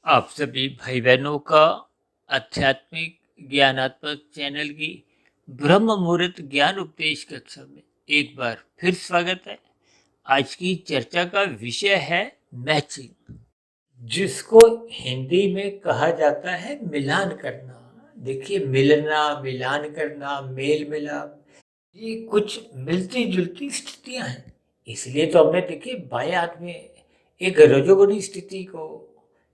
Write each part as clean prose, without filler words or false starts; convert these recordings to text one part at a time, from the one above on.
आप सभी भाई बहनों का आध्यात्मिक ज्ञानात्मक चैनल की ब्रह्म मुहूर्त ज्ञान उपदेश कक्षा में एक बार फिर स्वागत है। आज की चर्चा का विषय है मैचिंग, जिसको हिंदी में कहा जाता है मिलान करना। देखिए, मिलना, मिलान करना, मेल मिलाप, ये कुछ मिलती जुलती स्थितियां हैं। इसलिए तो हमने देखिए बाएं हाथ में एक रजोगुणी स्थिति को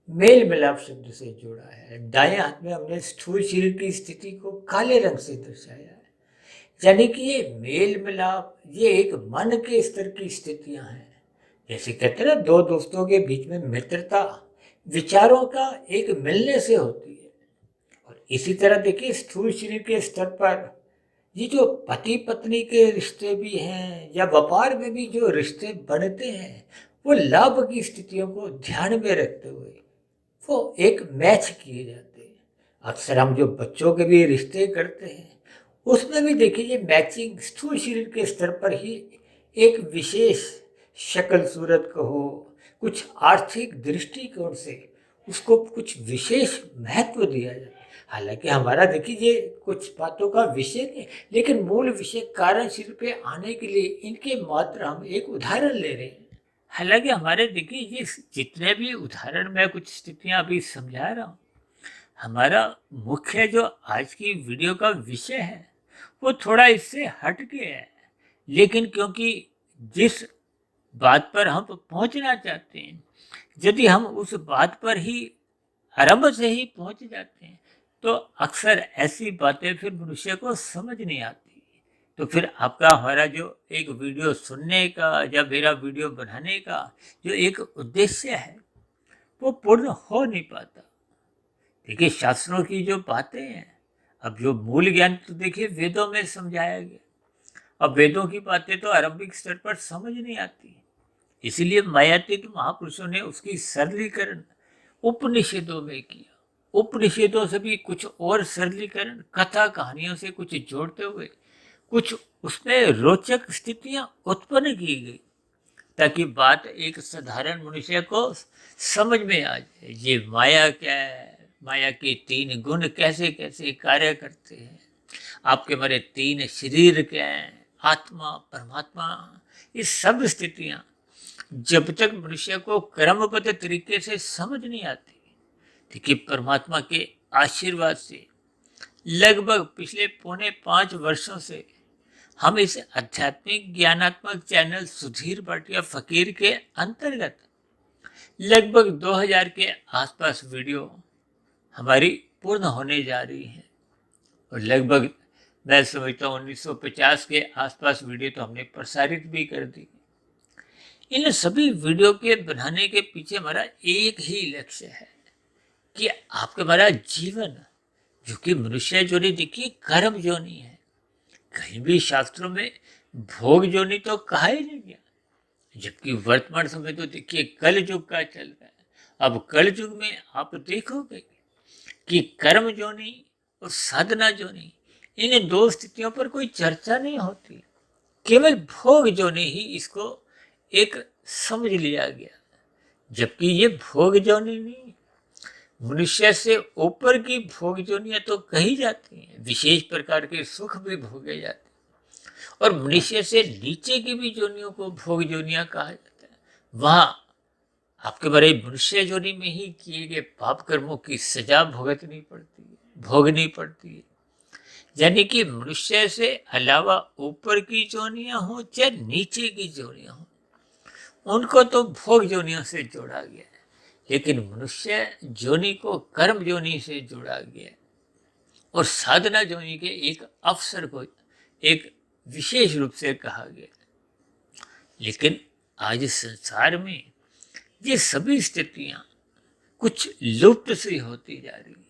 मेल मिलाप शब्द से जोड़ा है, दाएं हाथ में हमने स्थूल शरीर की स्थिति को काले रंग से दर्शाया है। यानी कि ये मेल मिलाप, ये एक मन के स्तर की स्थितियां हैं। जैसे कहते हैं ना, दो दोस्तों के बीच में मित्रता विचारों का एक मिलने से होती है। और इसी तरह देखिए, स्थूल शरीर के स्तर पर ये जो पति पत्नी के रिश्ते भी हैं या व्यापार में भी जो रिश्ते बनते हैं, वो लाभ की स्थितियों को ध्यान में रखते हुए वो एक मैच किए जाते हैं। अक्सर हम जो बच्चों के भी रिश्ते करते हैं, उसमें भी देखिए ये मैचिंग स्थूल शरीर के स्तर पर ही एक विशेष शक्ल सूरत कहो, कुछ आर्थिक दृष्टिकोण से उसको कुछ विशेष महत्व दिया जाता है। हालांकि हमारा देखिए ये कुछ बातों का विषय नहीं, लेकिन मूल विषय कार्यशील पे आने के लिए इनके मात्र हम एक उदाहरण ले रहे हैं। हालांकि हमारे देखिए ये जितने भी उदाहरण मैं कुछ स्थितियां अभी समझा रहा हूँ, हमारा मुख्य जो आज की वीडियो का विषय है वो थोड़ा इससे हट के है। लेकिन क्योंकि जिस बात पर हम पहुंचना चाहते हैं, यदि हम उस बात पर ही आरंभ से ही पहुंच जाते हैं, तो अक्सर ऐसी बातें फिर मनुष्य को समझ नहीं आती। तो फिर आपका हमारा जो एक वीडियो सुनने का या मेरा वीडियो बनाने का जो एक उद्देश्य है, वो पूर्ण हो नहीं पाता। देखिए, शास्त्रों की जो बातें हैं, अब जो मूल ज्ञान तो देखिए वेदों में समझाया गया। अब वेदों की बातें तो आरंभिक स्तर पर समझ नहीं आती, इसीलिए मायातीत महापुरुषों ने उसकी सरलीकरण उपनिषदों में किया। उपनिषदों से भी कुछ और सरलीकरण कथा कहानियों से कुछ जोड़ते हुए कुछ उसमें रोचक स्थितियां उत्पन्न की गई, ताकि बात एक साधारण मनुष्य को समझ में आ जाए। ये माया क्या है, माया के तीन गुण कैसे कैसे कार्य करते हैं, आपके हमारे तीन शरीर क्या हैं, आत्मा परमात्मा, ये सब स्थितियां जब तक मनुष्य को क्रमबद्ध तरीके से समझ नहीं आती। देखिए, परमात्मा के आशीर्वाद से लगभग पिछले 4.5 वर्षों से हम इस आध्यात्मिक ज्ञानात्मक चैनल सुधीर भाटिया फकीर के अंतर्गत लगभग 2000 के आसपास वीडियो हमारी पूर्ण होने जा रही है। और लगभग मैं समझता हूँ 1950 के आसपास वीडियो तो हमने प्रसारित भी कर दी। इन सभी वीडियो के बनाने के पीछे हमारा एक ही लक्ष्य है कि आपके हमारा जीवन, जो कि मनुष्य जोनी देखिए कर्म जोनी है, कहीं भी शास्त्रों में भोग जोनी तो कहा ही नहीं गया। जबकि वर्तमान समय तो देखिए कल युग का चल रहा है। अब कल युग में आप देखोगे कि कर्म जोनी और साधना जोनी, इन दो स्थितियों पर कोई चर्चा नहीं होती। केवल भोग जोनी ही इसको एक समझ लिया गया। जबकि ये भोग जोनी नहीं, मनुष्य से ऊपर की भोग जोनियां तो कही जाती हैं, विशेष प्रकार के सुख भी भोगे जाते हैं। और मनुष्य से नीचे की भी जोनियों को भोग जोनियां कहा जाता है। वहां आपके बड़े मनुष्य जोनी में ही किए गए पाप कर्मों की सजा भुगतनी पड़ती है, भोगनी पड़ती है। यानी कि मनुष्य से अलावा ऊपर की जोनियां हो चाहे नीचे की जोनियां हो, उनको तो भोग जोनियों से जोड़ा गया है, लेकिन मनुष्य जोनि को कर्म जोनि से जोड़ा गया है। और साधना जोनि के एक अवसर को एक विशेष रूप से कहा गया। लेकिन आज संसार में ये सभी स्थितियां कुछ लुप्त सी होती जा रही है।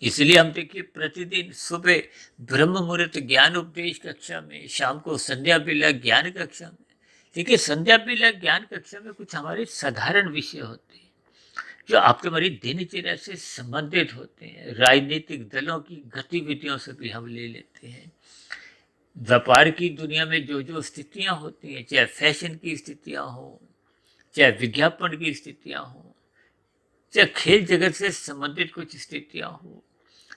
इसलिए हम देखिए प्रतिदिन सुबह ब्रह्म मुहूर्त ज्ञान उपदेश कक्षा में, शाम को संध्या बेला ज्ञान कक्षा में, देखिए संध्या बेला ज्ञान कक्षा में कुछ हमारे साधारण विषय होते हैं जो आपके हमारी दिनचर्या से संबंधित होते हैं। राजनीतिक दलों की गतिविधियों से भी हम ले लेते हैं। व्यापार की दुनिया में जो जो स्थितियां होती हैं, चाहे फैशन की स्थितियां हो, चाहे विज्ञापन की स्थितियां हो, चाहे खेल जगत से संबंधित कुछ स्थितियां हो,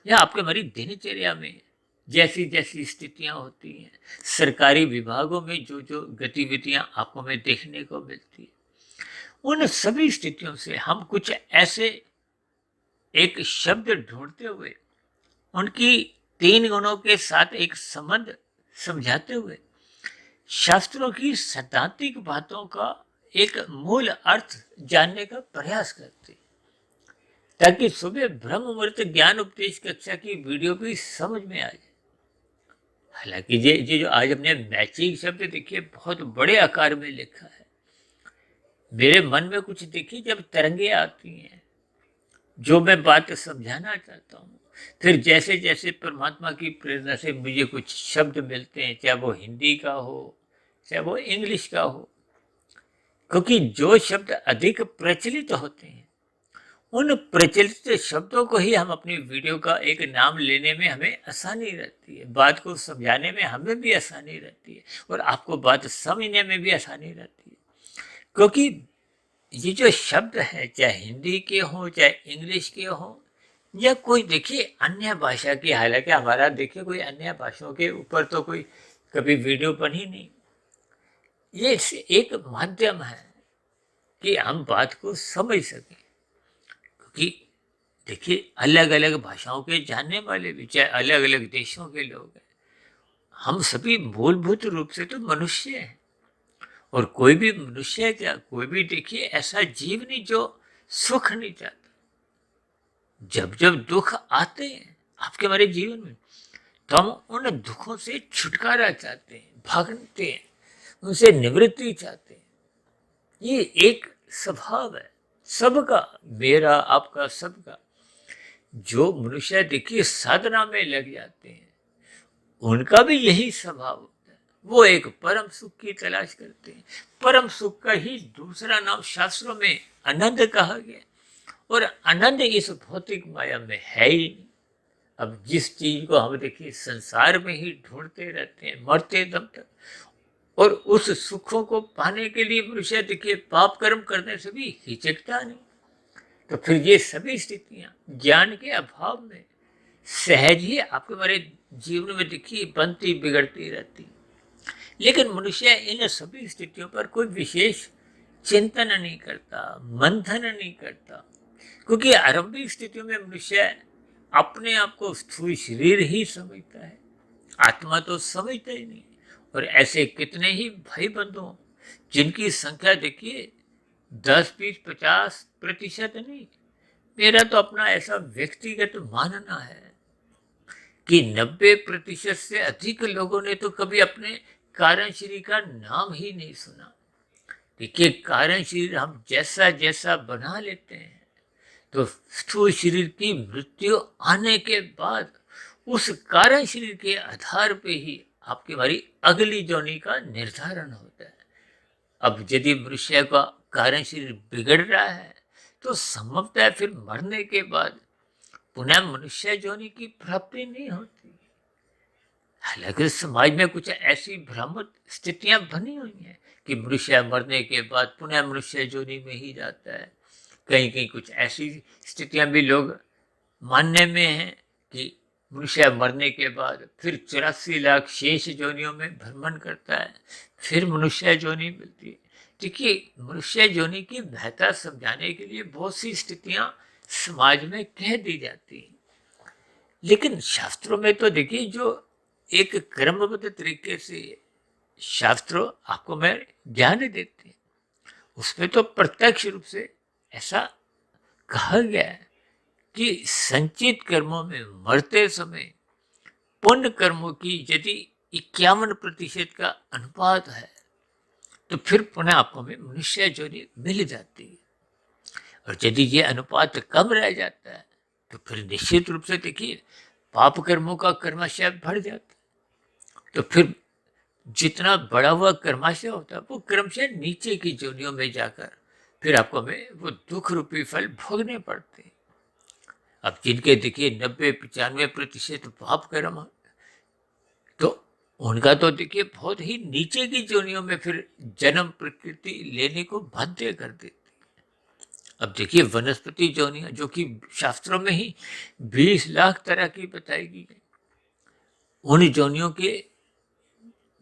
या आपके हमारी दिनचर्या में जैसी जैसी स्थितियां होती हैं, सरकारी विभागों में जो जो गतिविधियां आपको में देखने को मिलती है, उन सभी स्थितियों से हम कुछ ऐसे एक शब्द ढूंढते हुए उनकी 3 गुणों के साथ एक संबंध समझाते हुए शास्त्रों की सैद्धांतिक बातों का एक मूल अर्थ जानने का प्रयास करते, ताकि सुबह ब्रह्म मुहूर्त ज्ञान उपदेश कक्षा की वीडियो भी समझ में आ जाए। हालांकि ये जो आज हमने मैचिंग शब्द देखिए बहुत बड़े आकार में लिखा है, मेरे मन में कुछ देखिए जब तरंगे आती हैं, जो मैं बात समझाना चाहता हूँ, फिर जैसे जैसे परमात्मा की प्रेरणा से मुझे कुछ शब्द मिलते हैं, चाहे वो हिंदी का हो चाहे वो इंग्लिश का हो, क्योंकि जो शब्द अधिक प्रचलित होते हैं उन प्रचलित शब्दों को ही हम अपनी वीडियो का एक नाम लेने में हमें आसानी रहती है, बात को समझाने में हमें भी आसानी रहती है और आपको बात समझने में भी आसानी रहती है। क्योंकि ये जो शब्द है, चाहे हिंदी के हों चाहे इंग्लिश के हों या कोई देखिए अन्य भाषा की, हालांकि हमारा देखिए कोई अन्य भाषाओं के ऊपर तो कोई कभी वीडियो बनी नहीं, ये एक माध्यम है कि हम बात को समझ सकें। क्योंकि देखिए अलग अलग भाषाओं के जानने वाले भी, चाहे अलग अलग देशों के लोग हैं, हम सभी मूलभूत रूप से तो मनुष्य हैं। और कोई भी मनुष्य है, क्या कोई भी देखिए ऐसा जीव नहीं जो सुख नहीं चाहता। जब जब दुख आते हैं आपके हमारे जीवन में, तो हम उन दुखों से छुटकारा चाहते हैं, भागते हैं, उनसे निवृत्ति चाहते हैं। ये एक स्वभाव है सबका, मेरा आपका सबका। जो मनुष्य देखिए साधना में लग जाते हैं उनका भी यही स्वभाव होता है, वो एक परम सुख की तलाश करते हैं। परम सुख का ही दूसरा नाम शास्त्रों में आनंद कहा गया, और आनंद इस भौतिक माया में है ही नहीं। अब जिस चीज को हम देखिए संसार में ही ढूंढते रहते हैं मरते दम तक, और उस सुखों को पाने के लिए मनुष्य देखिए पाप कर्म करने से भी हिचकता नहीं, तो फिर ये सभी स्थितियां ज्ञान के अभाव में सहज ही आपके हमारे जीवन में देखिए बनती बिगड़ती रहती। लेकिन मनुष्य इन सभी स्थितियों पर कोई विशेष चिंतन नहीं करता, मंथन नहीं करता, क्योंकि आरंभिक स्थितियों में मनुष्य अपने आप को स्थूल शरीर ही समझता है, आत्मा तो समझता ही नहीं। और ऐसे कितने ही भाई बंधु जिनकी संख्या देखिए 10, 20, 50% नहीं, मेरा तो अपना ऐसा व्यक्तिगत मानना है कि 90% से अधिक लोगों ने तो कभी अपने कारण शरीर का नाम ही नहीं सुना। देखिए कारण शरीर हम जैसा जैसा बना लेते हैं, तो स्थूल शरीर की मृत्यु आने के बाद उस कारण शरीर के आधार पे ही आपकी हमारी अगली जोनी का निर्धारण होता है। अब यदि मनुष्य का कारण शरीर बिगड़ रहा है तो संभवतः फिर मरने के बाद पुनः मनुष्य जोनी की प्राप्ति नहीं होती। हालांकि समाज में कुछ ऐसी भ्रामक स्थितियां बनी हुई हैं कि मनुष्य मरने के बाद पुनः मनुष्य जोनी में ही जाता है। कहीं कहीं कुछ ऐसी स्थितियां भी लोग मानने में हैं कि मनुष्य मरने के बाद फिर 84 लाख शेष जोनियों में भ्रमण करता है, फिर मनुष्य जोनी मिलती है। देखिए मनुष्य जोनी की महत्ता समझाने के लिए बहुत सी स्थितियां समाज में कह दी जाती हैं, लेकिन शास्त्रों में तो देखिए जो एक क्रमबद्ध तरीके से शास्त्रों आपको मैं ज्ञान देते हैं, उसमें तो प्रत्यक्ष रूप से ऐसा कहा गया है कि संचित कर्मों में मरते समय पुण्य कर्मों की यदि 51% का अनुपात है तो फिर पुनः आपको में मनुष्य जोनी मिल जाती है। और यदि ये अनुपात कम रह जाता है तो फिर निश्चित रूप से देखिए पाप कर्मों का कर्माशय बढ़ जाता है, तो फिर जितना बड़ा हुआ कर्माशय होता है वो क्रमशः नीचे की जोनियों में जाकर फिर आपको में वो दुख रूपी फल भोगने पड़ते हैं। अब जिनके देखिए 90-95% पाप कर्म है, तो उनका तो देखिए बहुत ही नीचे की जोनियों में फिर जन्म प्रकृति लेने को बाध्य कर देती। अब देखिए वनस्पति योनियां जो कि शास्त्रों में ही 20 लाख तरह की बताई गई है, उन योनियों के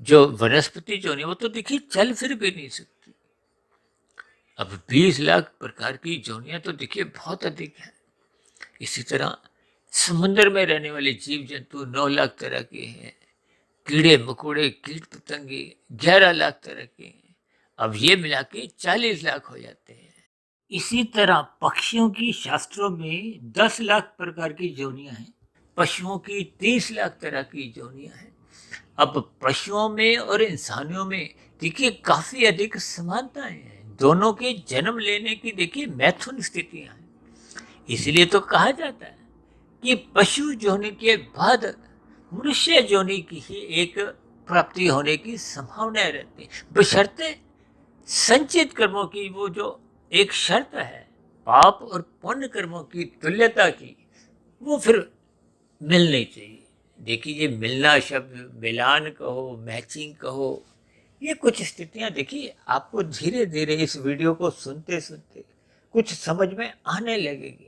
जो वनस्पति योनि वो तो देखिए चल फिर भी नहीं सकती। अब 20 लाख प्रकार की योनियां तो देखिए बहुत अधिक है। इसी तरह समुद्र में रहने वाले जीव जंतु 9 लाख तरह के हैं, कीड़े मकोड़े कीट पतंगे 11 लाख तरह के हैं। अब ये मिला के 40 लाख हो जाते हैं। इसी तरह पक्षियों की शास्त्रों में 10 लाख प्रकार की योनियां हैं, पशुओं की 30 लाख तरह की योनियां हैं। अब पशुओं में और इंसानियों में देखिए काफी अधिक समानताएं हैं। दोनों के जन्म लेने की देखिए मैथुन स्थितियां हैं। इसलिए तो कहा जाता है कि पशु योनि के बाद मनुष्य योनि की ही एक प्राप्ति होने की संभावना रहती है, बशर्ते संचित कर्मों की वो जो एक शर्त है पाप और पुण्य कर्मों की तुल्यता की, वो फिर मिलनी चाहिए। देखिए ये मिलना शब्द, मिलान कहो, मैचिंग कहो, ये कुछ स्थितियां देखिए आपको धीरे धीरे इस वीडियो को सुनते सुनते कुछ समझ में आने लगेगी।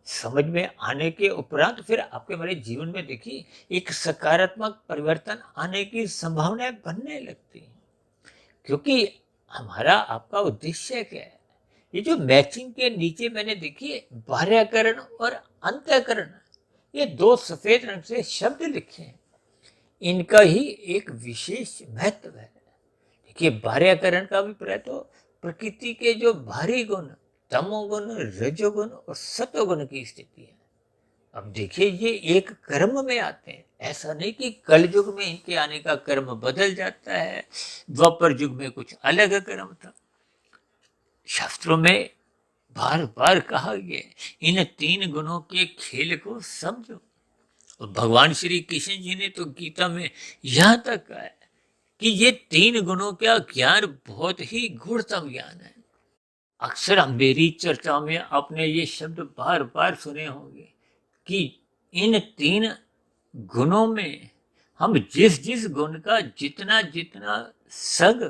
समझ में आने के उपरांत फिर आपके हमारे जीवन में देखिए एक सकारात्मक परिवर्तन आने की संभावनाएं बनने लगती हैं। क्योंकि हमारा आपका उद्देश्य क्या है? ये जो मैचिंग के नीचे मैंने देखिए बाह्यकरण और अंतःकरण, ये दो सफेद रंग से शब्द लिखे हैं। इनका ही एक विशेष महत्व है। देखिए बाह्यकरण का अभिप्राय तो प्रकृति के जो भारी गुण तमोगुण रजोगुण और सतोगुण की स्थिति है। अब देखिए ये एक कर्म में आते हैं, ऐसा नहीं कि कल युग में इनके आने का कर्म बदल जाता है, द्वापर युग में कुछ अलग कर्म था। शास्त्रों में बार बार कहा गया इन 3 गुणों के खेल को समझो। और भगवान श्री कृष्ण जी ने तो गीता में यहां तक कहा है कि ये 3 गुणों का ज्ञान बहुत ही गूढ़तम ज्ञान है। अक्सर मेरी चर्चा में आपने ये शब्द बार बार सुने होंगे कि इन 3 गुणों में हम जिस जिस गुण का जितना जितना संग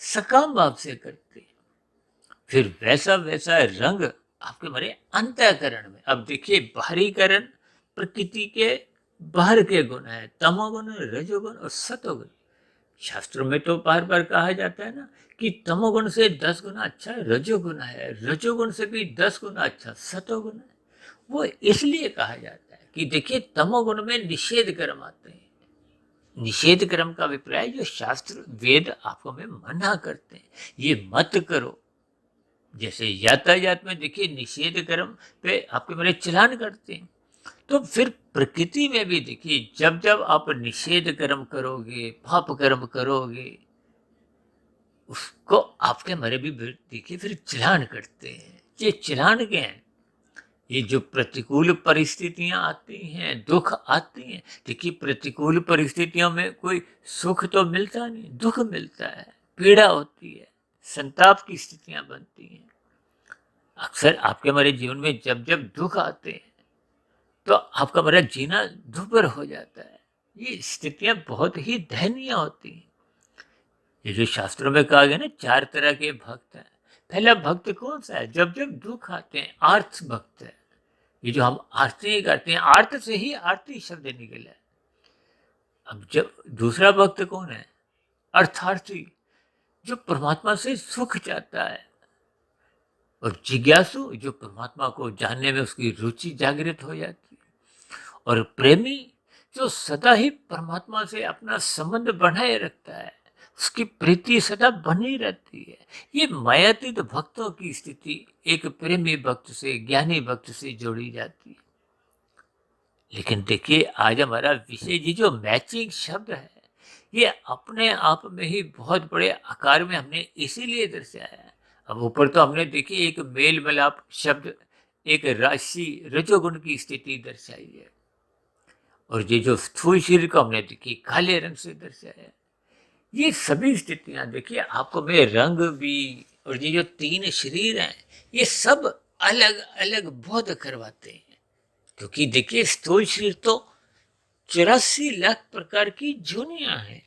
सकाम भाव से करते हैं, फिर वैसा वैसा रंग आपके हमारे अंतःकरण में। अब देखिए बाहरीकरण प्रकृति के बाहर के गुण है, तमोगुण रजोगुण और सतोगुण। शास्त्रों में तो बार बार कहा जाता है ना कि तमोगुण से 10 गुना अच्छा रजोगुण है, रजोगुण से भी 10 गुना अच्छा सतोगुण है। वो इसलिए कहा जाता है कि देखिए तमोगुण में निषेध कर्म आते हैं। निषेध कर्म का अभिप्राय जो शास्त्र वेद आपको में मना करते हैं, ये मत करो। जैसे यातायात में देखिए निषेध कर्म पे आपके मेरे चलान करते हैं, तो फिर प्रकृति में भी देखिए जब जब आप निषेध कर्म करोगे, पाप कर्म करोगे, उसको आपके मरे भी देखिए फिर चलान करते हैं। ये चलान क्या है? ये जो प्रतिकूल परिस्थितियां आती हैं, दुख आती हैं, देखिए प्रतिकूल परिस्थितियों में कोई सुख तो मिलता नहीं, दुख मिलता है, पीड़ा होती है, संताप की स्थितियां बनती हैं। अक्सर आपके हमारे जीवन में जब जब दुख आते हैं तो आपका हमारा जीना दुर्भर हो जाता है। ये स्थितियां बहुत ही दयनीय होती हैं। ये जो शास्त्रों में कहा गया ना 4 तरह के भक्त हैं। पहला भक्त कौन सा है? जब जब दुख आते हैं आर्थ भक्त है। ये जो हम आरती करते हैं, आर्त से ही आरती शब्द निकला है। अब जब दूसरा भक्त कौन है? अर्थार्थी, जो परमात्मा से सुख चाहता है। और जिज्ञासु, जो परमात्मा को जानने में उसकी रुचि जागृत हो जाती है। और प्रेमी, जो सदा ही परमात्मा से अपना संबंध बनाए रखता है, उसकी प्रीति सदा बनी रहती है। ये मायातीत भक्तों की स्थिति एक प्रेमी भक्त से, ज्ञानी भक्त से जोड़ी जाती है। लेकिन देखिए आज हमारा विषय ये जो मैचिंग शब्द है, ये अपने आप में ही बहुत बड़े आकार में हमने इसीलिए दर्शाया है। अब ऊपर तो हमने देखिए एक मेल मिलाप शब्द, एक राशि रजोगुण की स्थिति दर्शाई है। और ये जो स्थूल शरीर को हमने देखिए काले रंग से दर्शाया है। ये सभी स्थितियां देखिए आपको में रंग भी, और ये जो 3 शरीर हैं, ये सब अलग अलग बोध करवाते हैं। क्योंकि देखिए स्थूल शरीर तो 84 लाख प्रकार की जोनियां हैं।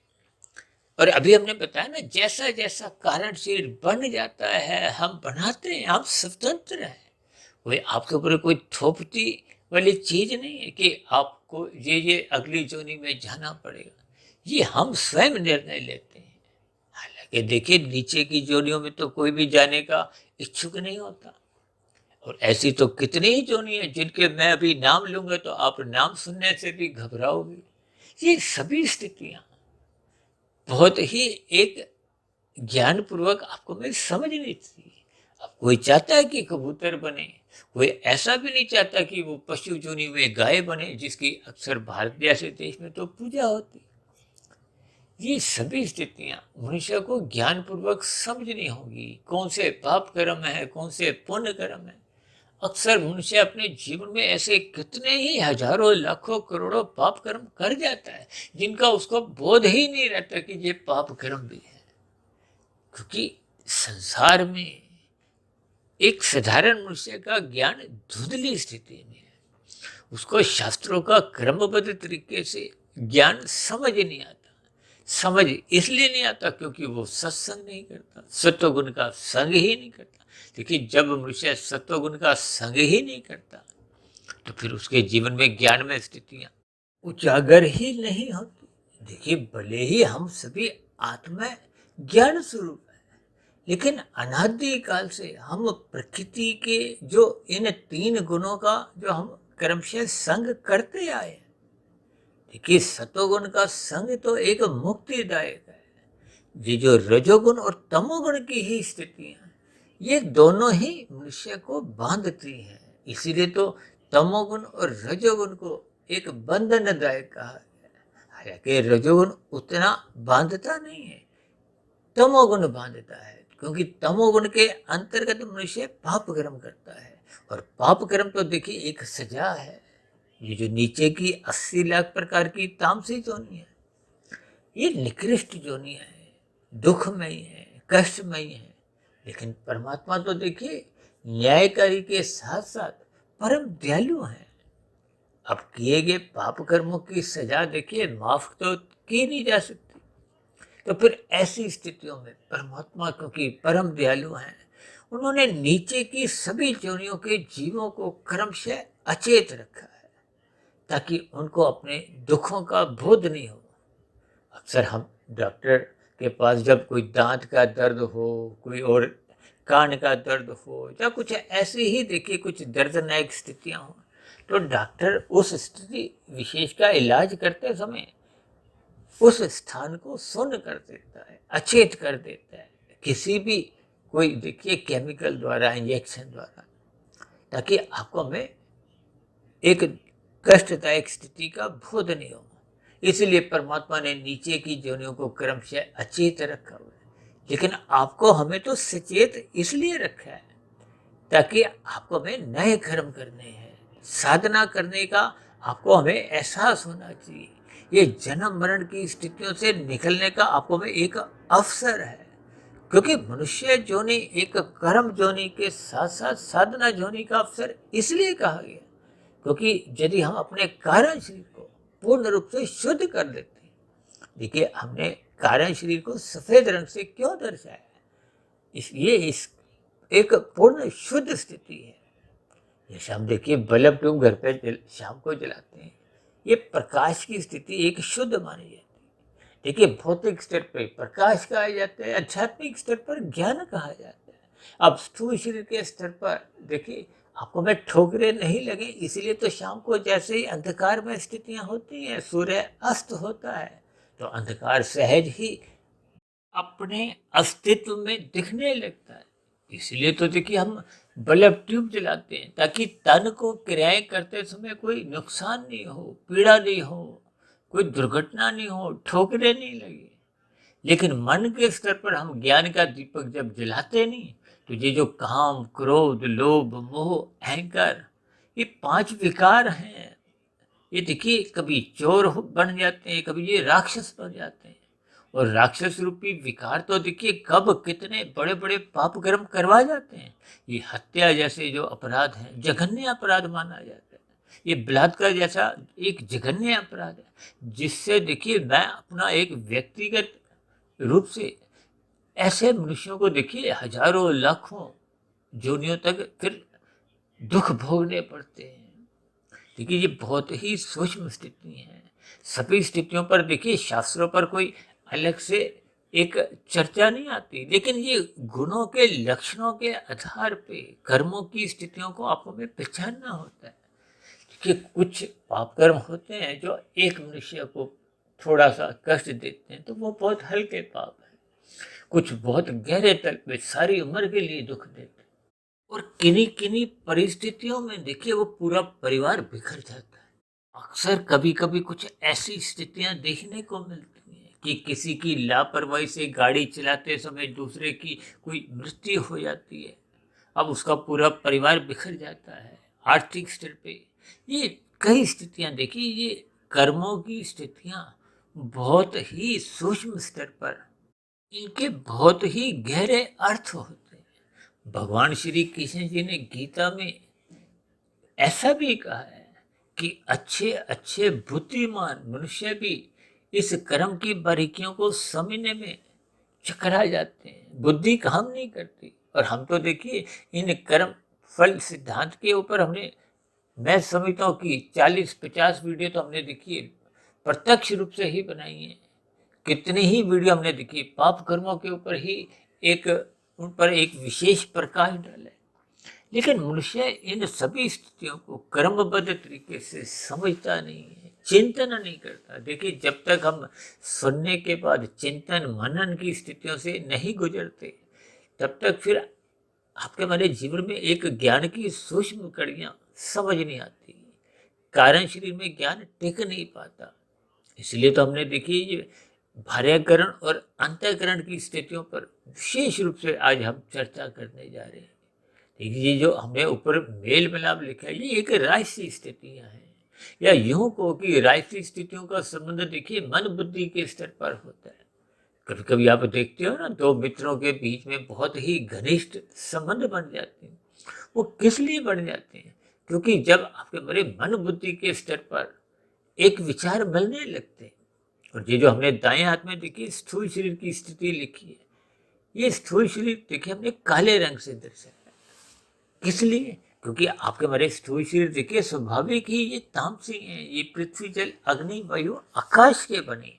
और अभी हमने बताया ना, जैसा जैसा कारण शरीर बन जाता है हम बनाते हैं, हम स्वतंत्र हैं। कोई आपके ऊपर कोई थोपती वाली चीज नहीं है कि आपको ये अगली जोनी में जाना पड़ेगा। ये हम स्वयं निर्णय लेते हैं। हालांकि देखिए, नीचे की जोनियों में तो कोई भी जाने का इच्छुक नहीं होता, और ऐसी तो कितनी ही जोनी है जिनके मैं अभी नाम लूंगा तो आप नाम सुनने से भी घबराओगे। ये सभी स्थितियां बहुत ही एक ज्ञान पूर्वक आपको मैं समझनी चाहिए। अब कोई चाहता है कि कबूतर बने, कोई ऐसा भी नहीं चाहता कि वो पशु जोनी में गाय बने, जिसकी अक्सर भारत जैसे देश में तो पूजा होती। ये सभी स्थितियां मनुष्य को ज्ञान पूर्वक समझनी होगी। कौन से पाप कर्म है, कौन से पुण्य कर्म है। अक्सर मनुष्य अपने जीवन में ऐसे कितने ही हजारों लाखों करोड़ों पाप कर्म कर जाता है जिनका उसको बोध ही नहीं रहता कि ये पाप कर्म भी है। क्योंकि संसार में एक साधारण मनुष्य का ज्ञान धुंधली स्थिति में है। उसको शास्त्रों का क्रमबद्ध तरीके से ज्ञान समझ नहीं आता। समझ इसलिए नहीं आता क्योंकि वो सत्संग नहीं करता, सत्वगुण का संग ही नहीं करता। देखिए, जब मनुष्य सत्वगुण का संग ही नहीं करता तो फिर उसके जीवन में ज्ञान में स्थितियां उजागर ही नहीं होती। देखिए, भले ही हम सभी आत्मा ज्ञान स्वरूप है, लेकिन अनादि काल से हम प्रकृति के जो इन तीन गुणों का जो हम क्रमशः संग करते आए हैं। देखिए, सतोगुण का संग तो एक मुक्तिदायक है। ये जो रजोगुण और तमोगुण की ही स्थितियां, ये दोनों ही मनुष्य को बांधती हैं। इसीलिए तो तमोगुण और रजोगुण को एक बंधनदायक कहा है। हालांकि रजोगुण उतना बांधता नहीं है, तमोगुण बांधता है। क्योंकि तमोगुण के अंतर्गत मनुष्य पाप कर्म करता है, और पाप कर्म तो देखिए एक सजा है। ये जो नीचे की 80 लाख प्रकार की तामसी जोनियां है, ये निकृष्ट जोनियां है, दुखमयी है, कष्टमयी है। लेकिन परमात्मा तो देखिए न्यायकारी के साथ साथ परम दयालु है। अब किए गए पाप कर्मों की सजा देखिए माफ तो की नहीं जा सकती। तो फिर ऐसी स्थितियों में परमात्मा क्योंकि परम दयालु हैं, उन्होंने नीचे की सभी जोनियों के जीवों को क्रमशः अचेत रखा है, ताकि उनको अपने दुखों का बोध नहीं हो। अक्सर हम डॉक्टर के पास जब कोई दांत का दर्द हो, कोई और कान का दर्द हो, या कुछ ऐसे ही देखिए कुछ दर्दनाक स्थितियां हो, तो डॉक्टर उस स्थिति विशेष का इलाज करते समय उस स्थान को सुन्न कर देता है, अचेत कर देता है, किसी भी कोई देखिए केमिकल द्वारा, इंजेक्शन द्वारा, ताकि आपको में एक कष्टदायक स्थिति का बोध नहीं हो। इसलिए परमात्मा ने नीचे की जोनियों को क्रमशः अचेत रखा हुआ है। लेकिन आपको हमें तो सचेत इसलिए रखा है ताकि आपको हमें नए कर्म करने हैं, साधना करने का आपको हमें एहसास होना चाहिए। ये जन्म मरण की स्थितियों से निकलने का आपको में एक अवसर है। क्योंकि मनुष्य जोनि एक कर्म जोनि के साथ साथ साधना जोनि का अवसर इसलिए कहा गया क्योंकि यदि हम अपने कारण शरीर को पूर्ण रूप से शुद्ध कर लेते हैं। देखिए, हमने कारण शरीर को सफेद रंग से क्यों दर्शाया है? इसलिए इस एक पूर्ण शुद्ध स्थिति है। जैसे हम देखिए बल्ब ट्यूब घर पे शाम को जलाते हैं, ये प्रकाश की स्थिति एक शुद्ध मानी जाती है। देखिए, भौतिक स्तर पर प्रकाश कहा जाता है, आध्यात्मिक स्तर पर ज्ञान कहा जाता है। अब स्थूल शरीर के स्तर पर देखिए आपको में ठोकरे नहीं लगे, इसलिए तो शाम को जैसे ही अंधकार में स्थितियां होती हैं, सूर्य अस्त होता है, तो अंधकार सहज ही अपने अस्तित्व में दिखने लगता है। इसलिए तो देखिए हम बल्ब ट्यूब जलाते हैं ताकि तन को क्रियाएं करते समय कोई नुकसान नहीं हो, पीड़ा नहीं हो, कोई दुर्घटना नहीं हो, ठोकरे नहीं लगे। लेकिन मन के स्तर पर हम ज्ञान का दीपक जब जलाते नहीं, तो ये जो काम, क्रोध, लोभ, मोह, अहंकार, ये 5 विकार हैं। ये देखिए कभी चोर बन जाते हैं, कभी ये राक्षस बन जाते हैं। और राक्षस रूपी विकार तो देखिए कब कितने बड़े बड़े पाप कर्म करवा जाते हैं। ये हत्या जैसे जो अपराध हैं, जघन्य अपराध माना जाता है। ये बलात्कार जैसा एक जघन्य अपराध है, जिससे देखिए मैं अपना एक व्यक्तिगत रूप से ऐसे मनुष्यों को देखिए हजारों लाखों जोनियों तक फिर दुख भोगने पड़ते हैं। देखिए ये बहुत ही सूक्ष्म स्थिति है। सभी स्थितियों पर देखिए शास्त्रों पर कोई अलग से एक चर्चा नहीं आती, लेकिन ये गुणों के लक्षणों के आधार पे कर्मों की स्थितियों को आपको में पहचानना होता है। देखिए कुछ पाप कर्म होते हैं जो एक मनुष्य को थोड़ा सा कष्ट देते हैं, तो वो बहुत हल्के पाप है। कुछ बहुत गहरे तल पे सारी उम्र के लिए दुख देते हैं, और किन्हीं किन्हीं परिस्थितियों में देखिए वो पूरा परिवार बिखर जाता है। अक्सर कभी कभी कुछ ऐसी स्थितियां देखने को मिलती हैं कि किसी की लापरवाही से गाड़ी चलाते समय दूसरे की कोई मृत्यु हो जाती है। अब उसका पूरा परिवार बिखर जाता है। आर्थिक स्तर पे ये कई स्थितियां देखिए, ये कर्मों की स्थितियां बहुत ही सूक्ष्म स्तर पर इनके बहुत ही गहरे अर्थ होते हैं। भगवान श्री कृष्ण जी ने गीता में ऐसा भी कहा है कि अच्छे अच्छे बुद्धिमान मनुष्य भी इस कर्म की बारीकियों को समझने में चकरा जाते हैं, बुद्धि काम नहीं करती। और हम तो देखिए इन कर्म फल सिद्धांत के ऊपर हमने, मैं समझता हूँ कि 40-50 वीडियो तो हमने देखी है, प्रत्यक्ष रूप से ही बनाई है। कितनी ही वीडियो हमने देखी पाप कर्मों के ऊपर ही, एक उन पर एक विशेष प्रकाश डाला है। लेकिन मनुष्य इन सभी स्थितियों को कर्मबद्ध तरीके से समझता नहीं है, चिंतन नहीं करता। देखिए जब तक हम सुनने के बाद चिंतन मनन की स्थितियों से नहीं गुजरते, तब तक फिर आपके हमारे जीवन में एक ज्ञान की सूक्ष्म कड़ियां समझ नहीं आती, कारण शरीर में ज्ञान टिक नहीं पाता। इसलिए तो हमने देखिए ये बाह्यकरण और अंतःकरण की स्थितियों पर विशेष रूप से आज हम चर्चा करने जा रहे हैं। देखिए ये जो हमने ऊपर मेल मिलाप लिखा है, ये एक राजसी स्थितियां हैं, या यूं कहो कि राजसी स्थितियों का संबंध देखिए मन बुद्धि के स्तर पर होता है। कभी कभी आप देखते हो ना, दो मित्रों के बीच में बहुत ही घनिष्ठ संबंध बन जाते हैं। वो किस लिए बन जाते हैं? क्योंकि जब आपके मेरे मन बुद्धि के स्तर पर एक विचार मिलने लगते हैं। और ये जो हमने दाएं हाथ में देखिए स्थूल शरीर की स्थिति लिखी है, ये स्थूल शरीर देखिए हमने काले रंग से दर्शाया। किस लिए? क्योंकि आपके हमारे स्थूल शरीर देखिए स्वाभाविक ही ये तामसी हैं, ये पृथ्वी जल अग्नि वायु आकाश के बने,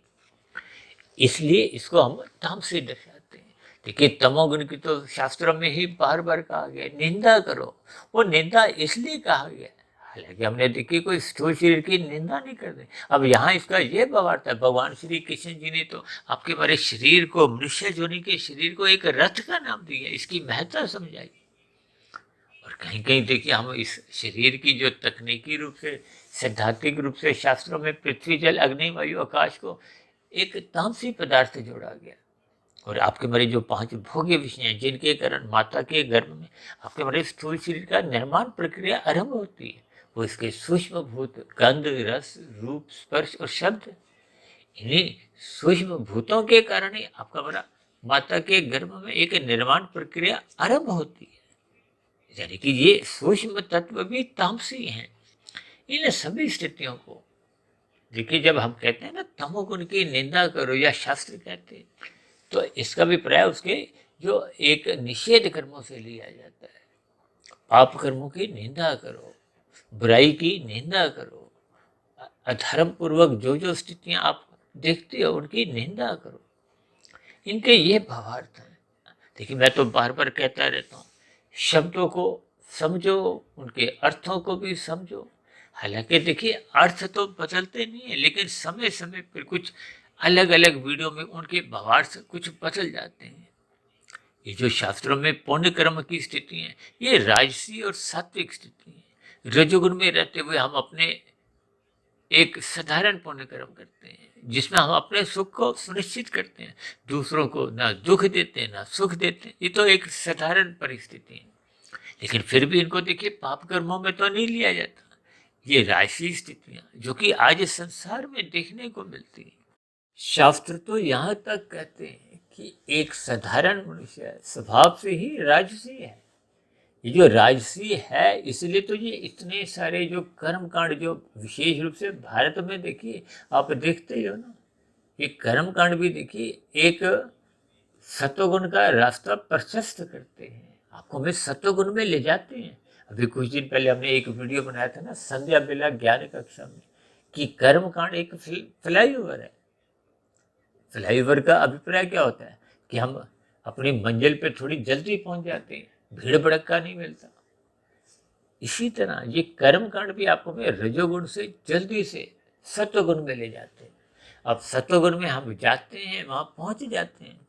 इसलिए इसको हम तामसी दर्शाते हैं। देखिए तमोगुण की तो शास्त्रों में ही बार बार कहा गया निंदा करो। वो निंदा इसलिए कहा गया, हालांकि हमने देखिए कोई स्थूल शरीर की निंदा नहीं करते। अब यहाँ इसका ये भावार्थ है, भगवान श्री कृष्ण जी ने तो आपके हमारे शरीर को, मनुष्य जोनि के शरीर को एक रथ का नाम दिया, इसकी महत्ता समझाई। और कहीं कहीं देखिए हम इस शरीर की जो तकनीकी रूप से, सैद्धांतिक रूप से शास्त्रों में पृथ्वी जल अग्नि वायु आकाश को एक तामसी पदार्थ जोड़ा गया। और आपके मेरे जो 5 भोग्य विषय हैं, जिनके कारण माता के गर्भ में आपके मेरे स्थूल शरीर का निर्माण प्रक्रिया आरंभ होती है, वो इसके सूक्ष्म भूत गंध रस रूप स्पर्श और शब्द, इन्हीं सूक्ष्म भूतों के कारण ही आपका बड़ा माता के गर्भ में एक निर्माण प्रक्रिया आरंभ होती है। यानी कि ये सूक्ष्म तत्व भी तामसी हैं। इन सभी स्थितियों को देखिए, जब हम कहते हैं ना तमोगुण की निंदा करो, या शास्त्र कहते हैं, तो इसका भी प्राय उसके जो एक निषेध कर्मों से लिया जाता है। पाप कर्मों की निंदा करो, बुराई की निंदा करो, अधर्म पूर्वक जो जो स्थितियां आप देखते हो उनकी निंदा करो, इनके ये भावार्थ हैं। देखिए मैं तो बार बार कहता रहता हूँ, शब्दों को समझो, उनके अर्थों को भी समझो। हालांकि देखिए अर्थ तो बदलते नहीं है, लेकिन समय समय पर कुछ अलग अलग वीडियो में उनके भावार्थ कुछ बदल जाते हैं। ये जो शास्त्रों में पुण्य कर्म की स्थिति है, ये राजसी और सात्विक स्थिति है। रजोगुण में रहते हुए हम अपने एक साधारण पुण्य कर्म करते हैं, जिसमें हम अपने सुख को सुनिश्चित करते हैं, दूसरों को ना दुख देते हैं ना सुख देते हैं। ये तो एक साधारण परिस्थिति है, लेकिन फिर भी इनको देखिए पाप कर्मों में तो नहीं लिया जाता। ये राशि स्थितियां जो कि आज संसार में देखने को मिलती है। शास्त्र तो यहाँ तक कहते हैं कि एक साधारण मनुष्य स्वभाव से ही राजसी है। ये जो राजसी है, इसलिए तो ये इतने सारे जो कर्म कांड जो विशेष रूप से भारत में देखिए, आप देखते ही हो ना, ये कर्म कांड भी देखिए एक सत्वगुण का रास्ता प्रशस्त करते हैं, आपको हमें सत्वगुण में ले जाते हैं। अभी कुछ दिन पहले हमने एक वीडियो बनाया था ना संध्या बेला ज्ञान कक्षा में, कि कर्म कांड एक फ्लाईओवर है। फ्लाईओवर का अभिप्राय क्या होता है कि हम अपनी मंजिल पे थोड़ी जल्दी पहुंच जाते हैं, भीड़ भड़का नहीं मिलता। इसी तरह ये कर्म कांड भी आपको हमें रजोगुण से जल्दी से सत्वगुण में ले जाते हैं। अब सत्वगुण में हम जाते हैं, वहां पहुंच जाते हैं,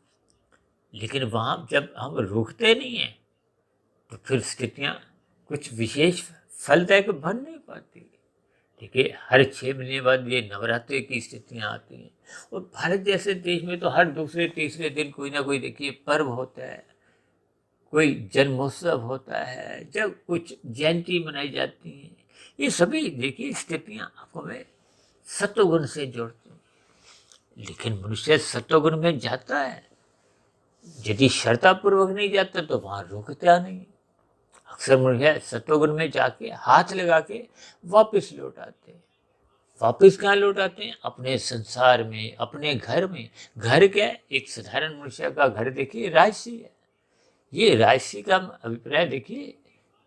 लेकिन वहां जब हम रुकते नहीं हैं तो फिर स्थितियां कुछ विशेष फलदायक बन नहीं पाती। देखिए हर 6 महीने बाद ये नवरात्रि की स्थितियां आती हैं, और भारत जैसे देश में तो हर दूसरे तीसरे दिन कोई ना कोई देखिए पर्व होता है, कोई जन्मोत्सव होता है, जब कुछ जयंती मनाई जाती है। ये सभी देखिए स्थितियां आपको हमें सत्वगुण से जोड़ती हैं। लेकिन मनुष्य सत्वगुण में जाता है, यदि श्रद्धापूर्वक नहीं जाता तो वहां रुकता नहीं। अक्सर मनुष्य सत्वगुण में जाके हाथ लगा के वापिस लौट आते हैं। वापिस कहाँ लौट आते हैं? अपने संसार में, अपने घर में। घर क्या है? एक साधारण मनुष्य का घर देखिए राजसी है। ये राजसी का अभिप्राय देखिए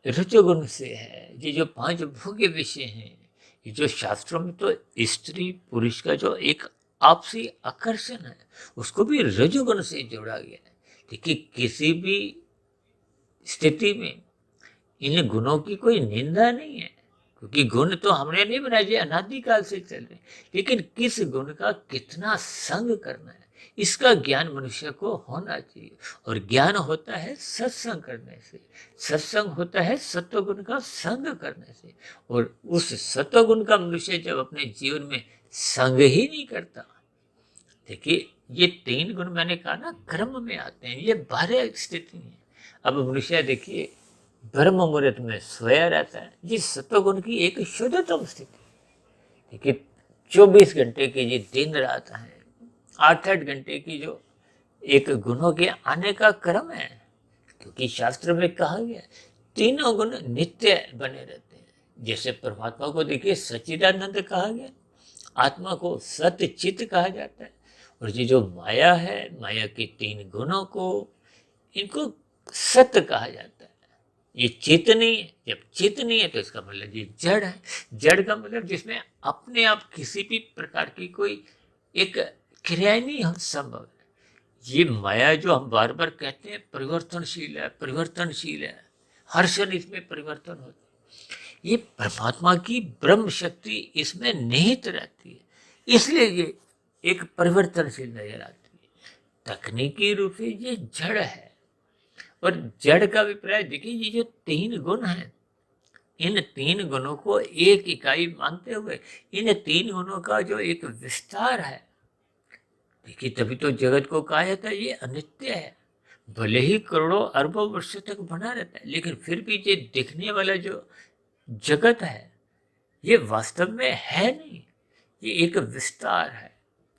रजोगुण से है। ये जो 5 भोग्य विषय हैं, ये जो शास्त्रों में तो स्त्री पुरुष का जो एक आपसी आकर्षण है उसको भी रजोगुण से जोड़ा गया है। देखिए किसी भी स्थिति में इन गुणों की कोई निंदा नहीं है, क्योंकि गुण तो हमने नहीं बनाए, ये अनादिकाल से चल रहे। लेकिन किस गुण का कितना संग करना है, इसका ज्ञान मनुष्य को होना चाहिए। और ज्ञान होता है सत्संग करने से, सत्संग होता है सत्वगुण का संग करने से। और उस सत्वगुण का मनुष्य जब अपने जीवन में संग ही नहीं करता, देखिए ये 3 गुण मैंने कहा ना क्रम में आते हैं, ये बाह्य स्थिति है। अब मनुष्य देखिए ब्रह्म मुहूर्त में सोया रहता है, ये सत्वगुण की एक शुद्धतम स्थिति। देखिए 24 घंटे की ये दिन रात है, 8-8 घंटे की जो एक गुणों के आने का क्रम है, क्योंकि शास्त्र में कहा गया तीनों गुण नित्य बने रहते हैं। जैसे परमात्मा को देखिए सच्चिदानंद कहा गया, आत्मा को सत्य चित्त कहा जाता है, और ये जो माया है, माया के 3 गुणों को, इनको सत्य कहा जाता है। ये चित्त नहीं है, जब चित्त नहीं है तो इसका मतलब ये जड़ है। जड़ का मतलब जिसमें अपने आप किसी भी प्रकार की कोई एक क्रिया नहीं संभव है। ये माया जो हम बार बार कहते हैं परिवर्तनशील है, परिवर्तनशील है, हर क्षण इसमें परिवर्तन होता है, ये परमात्मा की ब्रह्म शक्ति इसमें निहित रहती है, इसलिए ये एक परिवर्तनशील नजर आती है। तकनीकी रूप से ये जड़ है। और जड़ का अभिप्राय देखिए, ये जो 3 गुण हैं, इन 3 गुणों को एक इकाई मानते हुए इन 3 गुणों का जो एक विस्तार है, देखिए तभी तो जगत को कहा जाता है ये अनित्य है। भले ही करोड़ों अरबों वर्षों तक बना रहता है, लेकिन फिर भी ये दिखने वाला जो जगत है ये वास्तव में है नहीं, ये एक विस्तार है।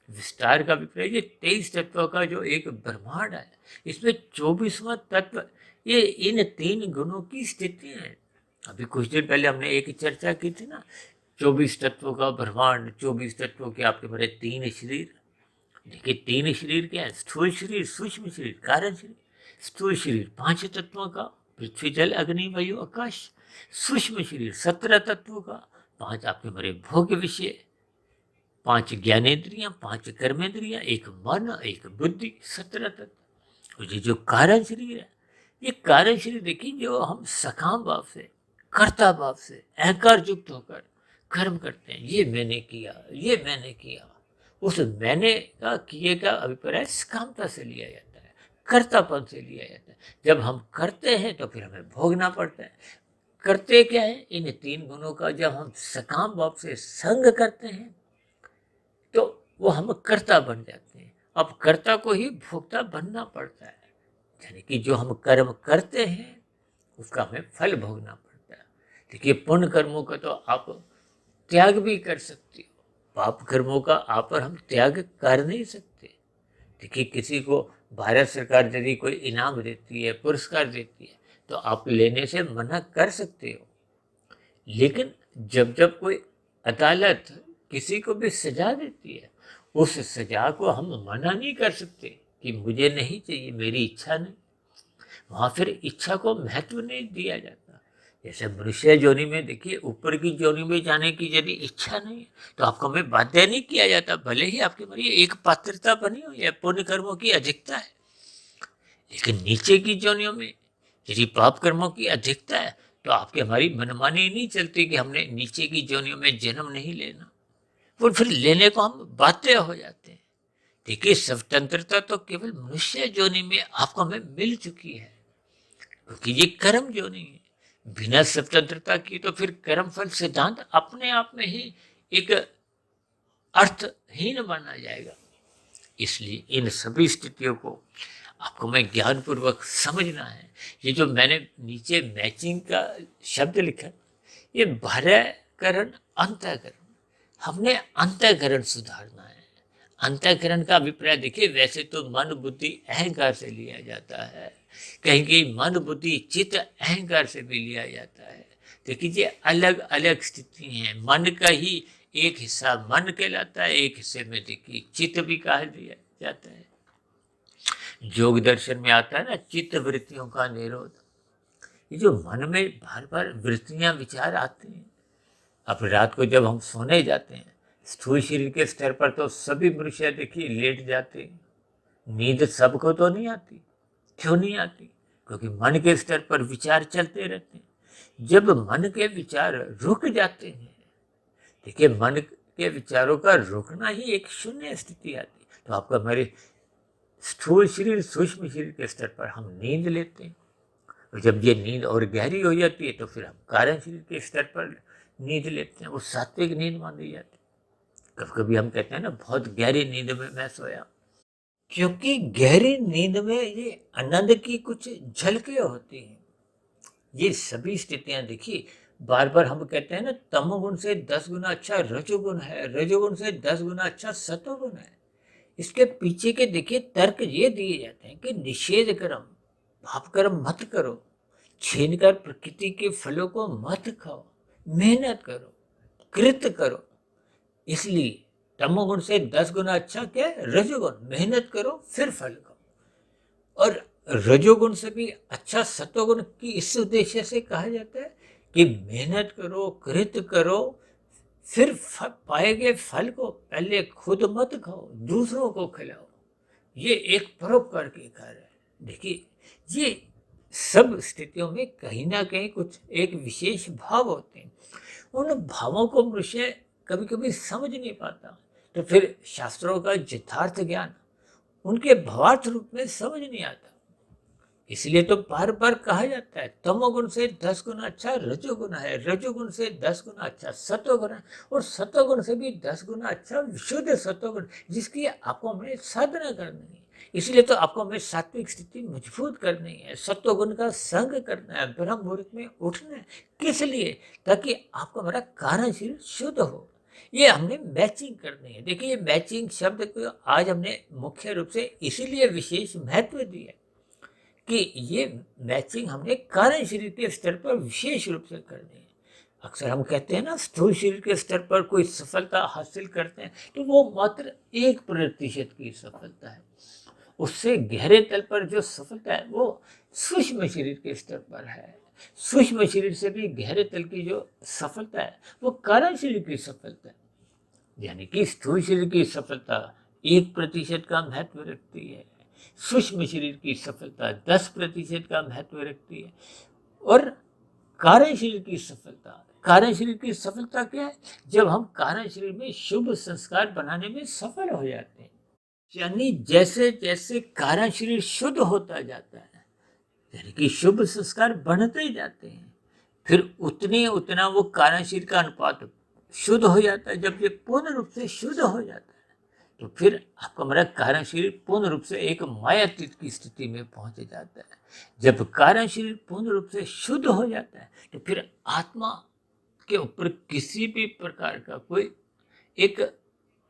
विस्तार का अभिप्राय ये 23 तत्वों का जो एक ब्रह्मांड है, इसमें 24वां तत्व ये इन 3 गुणों की स्थिति है। अभी कुछ दिन पहले हमने एक चर्चा की थी ना, 24 तत्वों का ब्रह्मांड, 24 तत्वों के आपके बड़े 3 शरीर। देखिए 3 शरीर क्या है? स्थूल शरीर, सूक्ष्म शरीर, कारण शरीर। स्थूल शरीर 5 तत्वों का, पृथ्वी जल अग्नि वायु आकाश। सूक्ष्म शरीर 17 तत्वों का, 5 आपके बड़े भोग्य विषय, 5 ज्ञानेन्द्रियां, 5 कर्मेंद्रियां, 1 मन, 1 बुद्धि, 17 तत्व। और ये जो कारण शरीर है, ये कारण शरीर देखिए जो हम सकाम भाव से, कर्ता भाव से, अहंकार युक्त होकर कर्म करते हैं, ये मैंने किया, ये मैंने किया। उस मैंने का किए का अभिप्राय सकामता से लिया जाता है, कर्तापन से लिया जाता है। जब हम करते हैं तो फिर हमें भोगना पड़ता है। करते क्या है? इन 3 गुणों का जब हम सकाम भाव से संग करते हैं तो वो हम कर्ता बन जाते हैं। अब कर्ता को ही भोक्ता बनना पड़ता है, यानी कि जो हम कर्म करते हैं उसका हमें फल भोगना पड़ता है। देखिए पुण्य कर्मों का तो आप त्याग भी कर सकते हो, पाप कर्मों का आप पर हम त्याग कर नहीं सकते। देखिए किसी को भारत सरकार यदि कोई इनाम देती है, पुरस्कार देती है, तो आप लेने से मना कर सकते हो। लेकिन जब जब कोई अदालत किसी को भी सजा देती है, उस सजा को हम मना नहीं कर सकते कि मुझे नहीं चाहिए, मेरी इच्छा नहीं। वहां फिर इच्छा को महत्व नहीं दिया जाता। जैसे मनुष्य योनि में देखिए, ऊपर की योनि में जाने की यदि इच्छा नहीं है तो आपको में बाध्य नहीं किया जाता, भले ही आपके मन एक पात्रता बनी हुई है, पुण्य कर्मों की अधिकता है। लेकिन नीचे की योनियों में यदि पाप कर्मों की अधिकता है तो आपकी हमारी मनमानी नहीं चलती कि हमने नीचे की योनियों में जन्म नहीं लेना, वो फिर लेने को हम बाध्य हो जाते हैं। देखिए, स्वतंत्रता तो केवल मनुष्य योनि में आपको हमें मिल चुकी है, क्योंकि ये कर्म योनि है। बिना स्वतंत्रता की तो फिर कर्म फल सिद्धांत अपने आप में ही एक अर्थहीन माना जाएगा। इसलिए इन सभी स्थितियों को आपको मैं ज्ञान पूर्वक समझना है। ये जो मैंने नीचे मैचिंग का शब्द लिखा, ये बाह्यकरण अंतःकरण, हमने अंतःकरण सुधारना है। अंतःकरण का अभिप्राय देखिए, वैसे तो मन बुद्धि अहंकार से लिया जाता है, कहीं कहीं मन बुद्धि चित्त अहंकार से भी लिया जाता है। देखिए, ये अलग अलग स्थिति हैं। मन का ही एक हिस्सा मन कहलाता है, एक हिस्से में देखिए चित्त भी कहा दिया जाता है। योग दर्शन में आता है ना, चित्त वृत्तियों का निरोध। ये जो मन में बार बार वृत्तियां विचार आते हैं, अब रात को जब हम सोने जाते हैं, स्थूल शरीर के स्तर पर तो सभी मनुष्य देखिए लेट जाते हैं। नींद सबको तो नहीं आती। क्यों नहीं आती? क्योंकि मन के स्तर पर विचार चलते रहते हैं। जब मन के विचार रुक जाते हैं, देखिए मन के विचारों का रुकना ही एक शून्य स्थिति आती है। तो आपका हमारे स्थूल शरीर सूक्ष्म शरीर के स्तर पर हम नींद लेते हैं, और जब ये नींद और गहरी हो जाती है तो फिर हम कारण शरीर के स्तर पर नींद लेते हैं। वो सात्विक नींद मानी जाती है। कभी कभी हम कहते हैं ना, बहुत गहरी नींद में मैं सोया, क्योंकि गहरी नींद में ये आनंद की कुछ झलकें होती हैं। ये सभी स्थितियां देखिए, बार बार हम कहते हैं ना, तमोगुण से 10 गुना अच्छा रजोगुण है, रजोगुण से 10 गुना अच्छा सतोगुण है। इसके पीछे के देखिए तर्क ये दिए जाते हैं कि निषेध कर्म, पाप कर्म मत करो, छीन कर प्रकृति के फलों को मत खाओ, मेहनत करो, कृत करो। इसलिए तमोगुण से 10 गुना अच्छा क्या है? रजोगुण। मेहनत करो फिर फल खाओ। और रजोगुण से भी अच्छा सतोगुण की इस उद्देश्य से कहा जाता है कि मेहनत करो, कृत करो, फिर पाए गए फल को पहले खुद मत खाओ, दूसरों को खिलाओ। ये एक परोपकार के कार्य है। देखिए, ये सब स्थितियों में कहीं ना कहीं कुछ एक विशेष भाव होते हैं। उन भावों को मनुष्य कभी कभी समझ नहीं पाता, तो फिर शास्त्रों का यथार्थ ज्ञान उनके भावार्थ रूप में समझ नहीं आता। इसलिए तो बार बार कहा जाता है, तमोगुण से 10 गुना अच्छा रजोगुण है, रजोगुण से 10 गुना अच्छा सतोगुण है, और सतोगुण से भी 10 गुना अच्छा विशुद्ध सतोगुण, जिसकी आपको हमें साधना करनी है। इसलिए तो आपको हमें सात्विक स्थिति मजबूत करनी है, सत्वगुण का संग करना है, ब्रह्म मुहूर्त में उठना है। किस लिए? ताकि आपका हमारा कारण शरीर शुद्ध हो। ये हमने मैचिंग करनी है। देखिए, ये मैचिंग शब्द को आज हमने मुख्य रूप से इसीलिए विशेष महत्व दिया कि ये मैचिंग हमने कारण शरीर के स्तर पर विशेष रूप से करनी है। अक्सर हम कहते हैं ना, स्थूल शरीर के स्तर पर कोई सफलता हासिल करते हैं तो वो मात्र 1% की सफलता है। उससे गहरे तल पर जो सफलता है वो सूक्ष्म शरीर के स्तर पर है। सूक्ष्म शरीर से भी गहरे तल की जो सफलता है वो कारण शरीर की सफलता है। यानी कि स्थूल शरीर की सफलता 1% का महत्व रखती है, सूक्ष्म शरीर की सफलता 10% का महत्व रखती है, और कारण शरीर की सफलता, कारण शरीर की सफलता क्या है? जब हम कारण शरीर में शुभ संस्कार बनाने में सफल हो जाते हैं। यानी जैसे जैसे कारण शरीर शुद्ध होता जाता है, यानी कि शुभ संस्कार बढ़ते जाते हैं, फिर उतना वो कारण शरीर का अनुपात शुद्ध हो जाता है। जब ये पूर्ण रूप से शुद्ध हो जाता है तो फिर आपका हमारा कारण शरीर पूर्ण रूप से एक मायातीत की स्थिति में पहुंच जाता है। जब कारण शरीर पूर्ण रूप से शुद्ध हो जाता है तो फिर आत्मा के ऊपर किसी भी प्रकार का कोई एक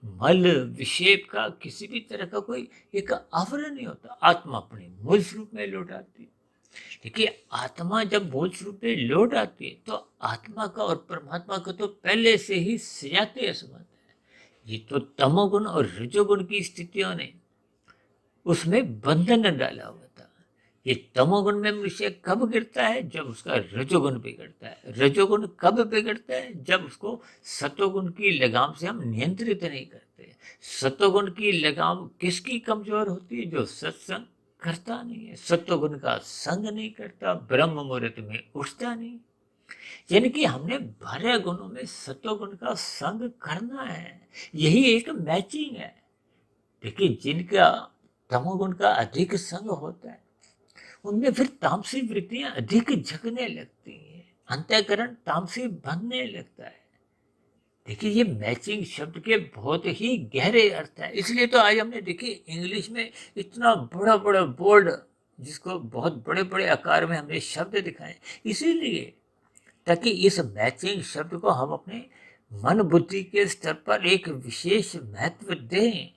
मल विक्षेप का, किसी भी तरह का कोई एक आवरण नहीं होता। आत्मा अपने मूल स्वरूप में लौट आती है। देखिए, आत्मा जब मूल स्वरूप में लौट आती है तो आत्मा का और परमात्मा का तो पहले से ही सजातीय संबंध है। ये तो तमोगुण और रजोगुण की स्थितियों ने उसमें बंधन डाला हुआ था। ये तमोगुण में मनुष्य कब गिरता है? जब उसका रजोगुण बिगड़ता है। रजोगुण कब बिगड़ता है? जब उसको सतोगुण की लगाम से हम नियंत्रित नहीं करते। सतोगुण की लगाम किसकी कमजोर होती है? जो सत्संग करता नहीं है, सतोगुण का संग नहीं करता, ब्रह्म मुहूर्त में उठता नहीं। यानी कि हमने 12 गुणों में सतोगुण का संग करना है। यही एक मैचिंग है। देखिए, जिनका तमोगुण का अधिक संग होता है उनमें फिर तामसिक वृत्तियां अधिक जगने लगती हैं, अंतःकरण तामसी बनने लगता है। देखिए, ये मैचिंग शब्द के बहुत ही गहरे अर्थ है। इसलिए तो आज हमने देखिए इंग्लिश में इतना बड़ा बड़ा बोल्ड, जिसको बहुत बड़े बड़े आकार में हमने शब्द दिखाए, इसीलिए ताकि इस मैचिंग शब्द को हम अपने मन बुद्धि के स्तर पर एक विशेष महत्व दें।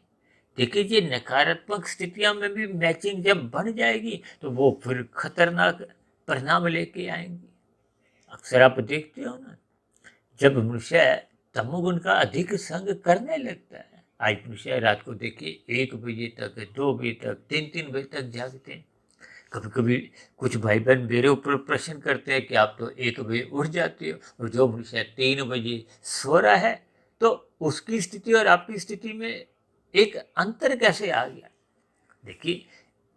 देखिए, ये नकारात्मक स्थितियों में भी मैचिंग जब बन जाएगी तो वो फिर खतरनाक परिणाम लेके आएंगी। अक्सर आप देखते हो ना, जब मनुष्य तमोगुण का अधिक संग करने लगता है, आज मनुष्य रात को देखिए 1 बजे तक, 2 बजे तक, 3-3 बजे तक जागते हैं। कभी कभी कुछ भाई बहन मेरे ऊपर प्रश्न करते हैं कि आप तो 1 बजे उठ जाते हो, और जो मनुष्य 3 बजे सो रहा है, तो उसकी स्थिति और आपकी स्थिति में एक अंतर कैसे आ गया? देखिए,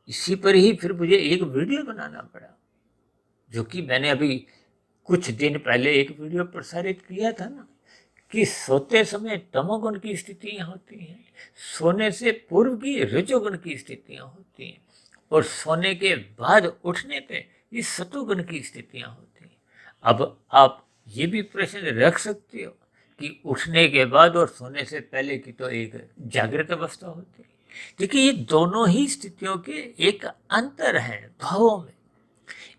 इसी पर ही फिर मुझे एक वीडियो बनाना पड़ा, जो कि मैंने अभी कुछ दिन पहले एक वीडियो प्रसारित किया था ना, कि सोते समय तमोगुण की स्थितियां होती हैं, सोने से पूर्व की रजोगुण की स्थितियां होती हैं, और सोने के बाद उठने पे ये सतोगुण की स्थितियां होती हैं। अब आप ये भी प्रश्न रख सकते हो कि उठने के बाद और सोने से पहले की तो एक जागृत अवस्था होती है। देखिए, ये दोनों ही स्थितियों के एक अंतर है भावों में।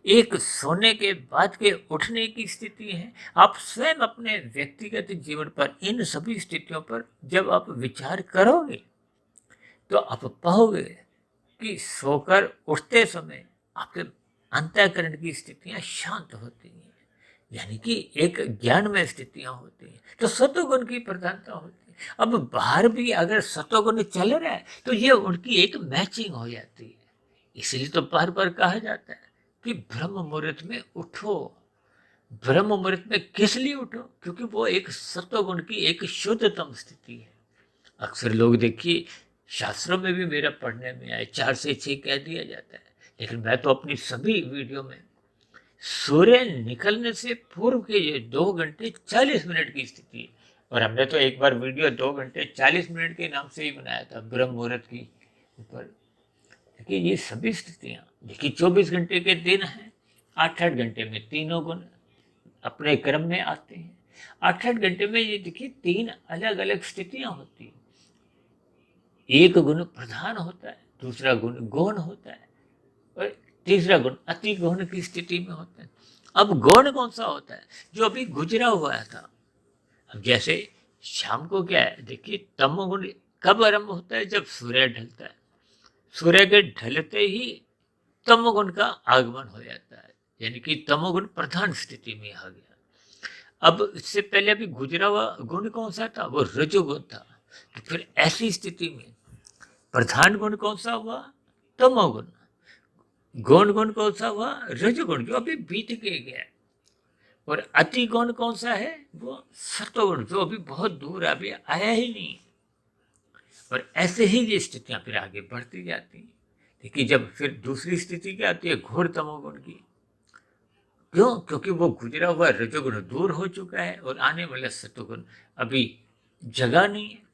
एक सोने के बाद के उठने की स्थिति है। आप स्वयं अपने व्यक्तिगत जीवन पर इन सभी स्थितियों पर जब आप विचार करोगे तो आप पाओगे कि सोकर उठते समय आपके अंतःकरण की स्थितियां शांत होती हैं, यानी कि एक ज्ञान में स्थितियां होती हैं, तो सतोगुण की प्रधानता होती है। अब बाहर भी अगर सतोगुण चल रहा है तो ये उनकी एक मैचिंग हो जाती है। इसलिए तो बार बार कहा जाता है कि ब्रह्म मुहूर्त में उठो। ब्रह्म मुहूर्त में किस लिए उठो? क्योंकि वो एक सत्वगुण की एक शुद्धतम स्थिति है। अक्सर लोग देखिए, शास्त्रों में भी मेरा पढ़ने में आए 4 से 6 कह दिया जाता है, लेकिन मैं तो अपनी सभी वीडियो में सूर्य निकलने से पूर्व के ये 2 घंटे 40 मिनट की स्थिति है। और हमने तो एक बार वीडियो 2 घंटे 40 मिनट के नाम से ही बनाया था ब्रह्म मुहूर्त की ऊपर। देखिए, ये सभी स्थितियां, देखिए 24 घंटे के दिन हैं, 8-8 घंटे में तीनों गुण अपने क्रम में आते हैं। 8-8 घंटे में ये देखिए 3 अलग अलग स्थितियां होती हैं। एक गुण प्रधान होता है, दूसरा गुण गौण होता है, और तीसरा गुण अति गौण की स्थिति में होता है। अब गौण कौन सा होता है? जो अभी गुजरा हुआ था। अब जैसे शाम को क्या है, देखिए तमोगुण कब आरंभ होता है? जब सूर्य ढलता है। सूर्य के ढलते ही तमोगुण का आगमन हो जाता है, यानी कि तमोगुण प्रधान स्थिति में आ गया। अब इससे पहले अभी गुजरा हुआ गुण कौन सा था? वो रजोगुण था। तो फिर ऐसी स्थिति में प्रधान गुण कौन सा हुआ? तमोगुण। गौण गुण कौन सा हुआ? रजोगुण, जो अभी बीत के गया। और अति गौण कौन सा है? वो सतोगुण, जो अभी बहुत दूर अभी आया ही नहीं। और ऐसे ही ये स्थितियां फिर आगे बढ़ती जाती हैं। देखिए, जब फिर दूसरी स्थिति क्या आती है? घोर तमोगुण की। क्यों? क्योंकि वो गुजरा हुआ रजोगुण दूर हो चुका है और आने वाला सतोगुण अभी जगा नहीं है।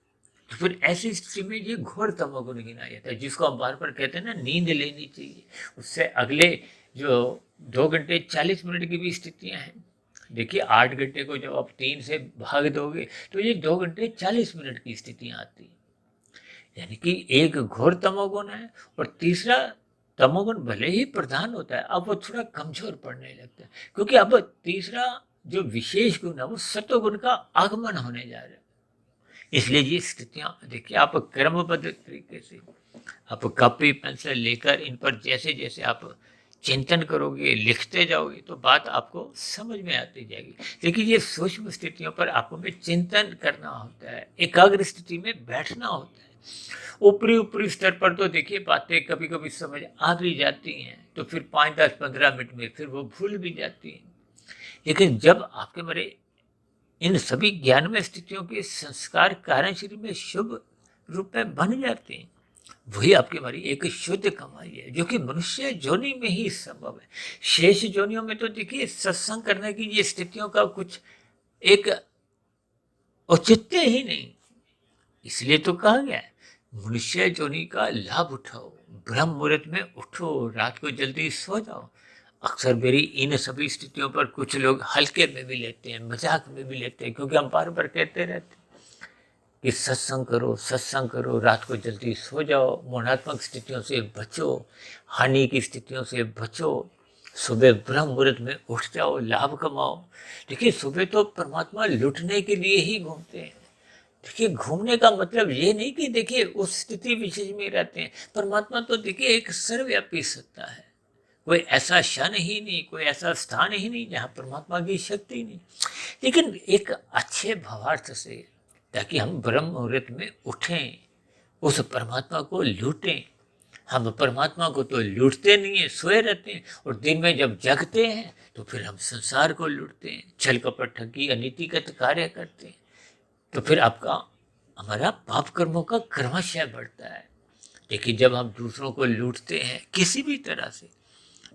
तो फिर ऐसी स्थिति में ये घोर तमोगुण गिना जाता है, जिसको हम बार बार कहते हैं ना, नींद लेनी चाहिए। उससे अगले जो 2 घंटे 40 मिनट की भी स्थितियां हैं, देखिए 8 घंटे को जब आप 3 से भाग दोगे तो ये 2 घंटे 40 मिनट की स्थितियां आती हैं। यानी कि एक घोर तमोगुण है, और तीसरा तमोगुण भले ही प्रधान होता है, अब वो थोड़ा कमजोर पड़ने लगता है, क्योंकि अब तीसरा जो विशेष गुण है वो सत्वगुण का आगमन होने जा रहा है। इसलिए ये स्थितियां देखिए, आप क्रमबद्ध तरीके से आप कॉपी पेंसिल लेकर इन पर जैसे जैसे आप चिंतन करोगे, लिखते जाओगे तो बात आपको समझ में आती जाएगी। लेकिन ये सूक्ष्म स्थितियों पर आपको में चिंतन करना होता है, एकाग्र स्थिति में बैठना होता है। ऊपरी ऊपरी स्तर पर तो देखिए बातें कभी कभी समझ आ भी जाती हैं, तो फिर 5, 10, 15 मिनट में फिर वो भूल भी जाती हैं। लेकिन जब आपके मेरे इन सभी ज्ञानमय स्थितियों के संस्कार कारण शरीर में शुभ रूप में बन जाते हैं, वही आपकी हमारी एक शुद्ध कमाई है, जो कि मनुष्य जोनि में ही संभव है। शेष जोनियों में तो देखिए सत्संग करने की ये स्थितियों का कुछ एक औचित्य ही नहीं। इसलिए तो कहा गया है, मनुष्य जोनि का लाभ उठाओ, ब्रह्म मुहूर्त में उठो, रात को जल्दी सो जाओ। अक्सर मेरी इन सभी स्थितियों पर कुछ लोग हल्के में भी लेते हैं, मजाक में भी लेते हैं, क्योंकि हम बार बार कहते रहते हैं कि सत्संग करो, रात को जल्दी सो जाओ, मोहनात्मक स्थितियों से बचो, हानि की स्थितियों से बचो, सुबह ब्रह्म मुहूर्त में उठ जाओ, लाभ कमाओ। देखिए सुबह तो परमात्मा लुटने के लिए ही घूमते हैं। देखिए घूमने का मतलब ये नहीं कि देखिए उस स्थिति विशेष में रहते हैं। परमात्मा तो देखिए एक सर्वव्यापी सत्ता है। कोई ऐसा क्षण ही नहीं, कोई ऐसा स्थान ही नहीं जहाँ परमात्मा की शक्ति नहीं। लेकिन एक अच्छे भावार्थ से, ताकि हम ब्रह्म मुहूर्त में उठें, उस परमात्मा को लूटें। हम परमात्मा को तो लूटते नहीं है, सोए रहते हैं, और दिन में जब जगते हैं तो फिर हम संसार को लूटते हैं, छल कपट ठगी अनीतिगत कार्य करते हैं। तो फिर आपका हमारा पाप कर्मों का क्रमशः बढ़ता है। लेकिन जब हम दूसरों को लूटते हैं किसी भी तरह से,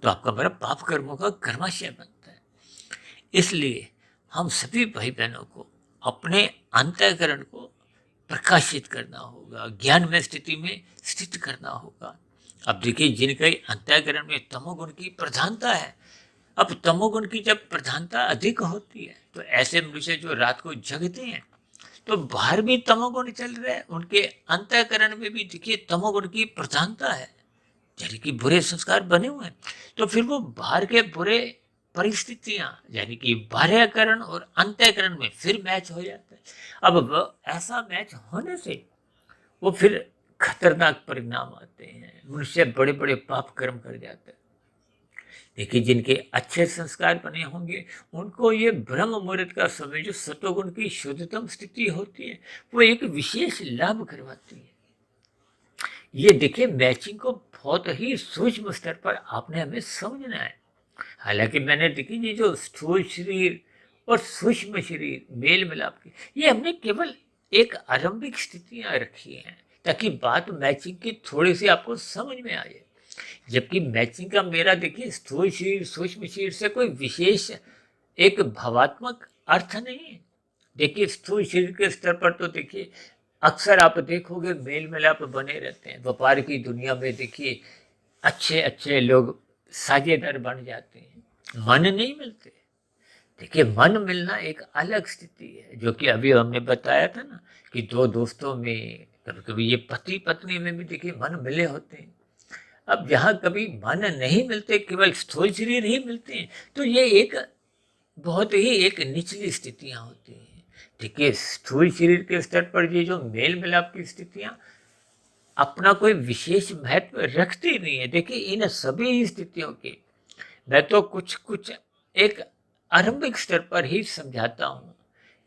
तो आपका हमारा पाप कर्मों का क्रमशः बनता है। इसलिए हम सभी भाई बहनों को अपने अंतःकरण को प्रकाशित करना होगा, ज्ञान में स्थिति में स्थित करना होगा। अब देखिए जिनके अंतःकरण में तमोगुण की प्रधानता है, अब तमोगुण की जब प्रधानता अधिक होती है तो ऐसे मनुष्य जो रात को जगते हैं, तो बाहर भी तमोगुण चल रहा है, उनके अंतःकरण में भी देखिए तमोगुण की प्रधानता है, यानी कि बुरे संस्कार बने हुए हैं। तो फिर वो बाहर के बुरे परिस्थितियां, यानी कि बाह्यकरण और अंतःकरण में फिर मैच हो जाता है। अब ऐसा मैच होने से वो फिर खतरनाक परिणाम आते हैं, मनुष्य बड़े बड़े पाप कर्म कर जाता है। देखिए जिनके अच्छे संस्कार बने होंगे, उनको ये ब्रह्म मुहूर्त का समय, जो सतोगुण की शुद्धतम स्थिति होती है, वो एक विशेष लाभ करवाती है। ये देखिए मैचिंग को बहुत ही सूक्ष्म स्तर पर आपने हमें समझना है। हालांकि मैंने देखी ये जो स्थूल शरीर और सूक्ष्म शरीर मेल मिलाप की, ये हमने केवल एक आरंभिक स्थितियां रखी हैं, ताकि बात मैचिंग की थोड़ी सी आपको समझ में आ जाए। जबकि मैचिंग का मेरा देखिए स्थूल शरीर सूक्ष्म शरीर से कोई विशेष एक भावात्मक अर्थ नहीं है। देखिए स्थूल शरीर के स्तर पर तो देखिए अक्सर आप देखोगे मेल मिलाप बने रहते हैं। व्यापार की दुनिया में देखिए अच्छे अच्छे लोग साझेदार बन जाते हैं, मन नहीं मिलते। देखिए मन मिलना एक अलग स्थिति है, जो कि अभी हमने बताया था ना कि दो दोस्तों में कभी कभी ये पति पत्नी में भी देखिए मन मिले होते हैं। अब जहाँ कभी मन नहीं मिलते, केवल स्थूल शरीर ही मिलते हैं, तो ये एक बहुत ही एक निचली स्थितियां होती हैं। देखिए स्थूल शरीर के स्तर पर ये जो मेल मिलाप की स्थितियां अपना कोई विशेष महत्व रखती नहीं है। देखिए इन सभी स्थितियों के मैं तो कुछ कुछ एक आरंभिक स्तर पर ही समझाता हूँ।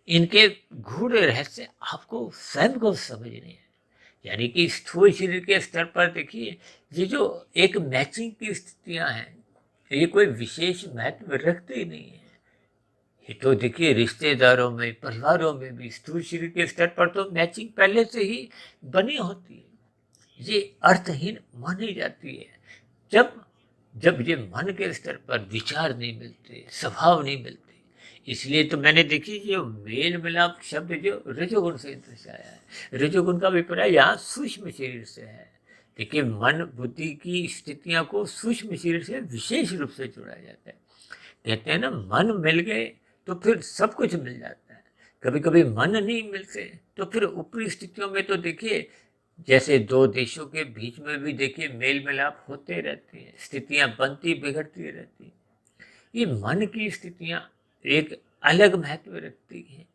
इनके गूढ़ रहस्य आपको स्वयं को समझने हैं। यानी कि स्थूल शरीर के स्तर पर देखिए ये जो एक मैचिंग की स्थितियां हैं, ये कोई विशेष महत्व रखते नहीं है। ये तो देखिए रिश्तेदारों में, परिवारों में भी स्थूल शरीर के स्तर पर तो मैचिंग पहले से ही बनी होती है, ये अर्थहीन मानी जाती है। जब जब ये मन के स्तर पर विचार नहीं मिलते, स्वभाव नहीं मिलते। इसलिए तो मैंने देखी जो मेल मिलाप शब्द जो रजोगुण से दर्शाया है, रजोगुण का अभिप्राय यहाँ सूक्ष्म शरीर से है। देखिए मन बुद्धि की स्थितियां को सूक्ष्म शरीर से विशेष रूप से जोड़ा जाता है। कहते हैं ना मन मिल गए तो फिर सब कुछ मिल जाता है। कभी कभी मन नहीं मिलते तो फिर ऊपरी स्थितियों में तो देखिए जैसे दो देशों के बीच में भी देखिए मेल मिलाप होते रहते हैं, स्थितियां बनती बिगड़ती रहती हैं। ये मन की स्थितियां एक अलग महत्व रखती हैं।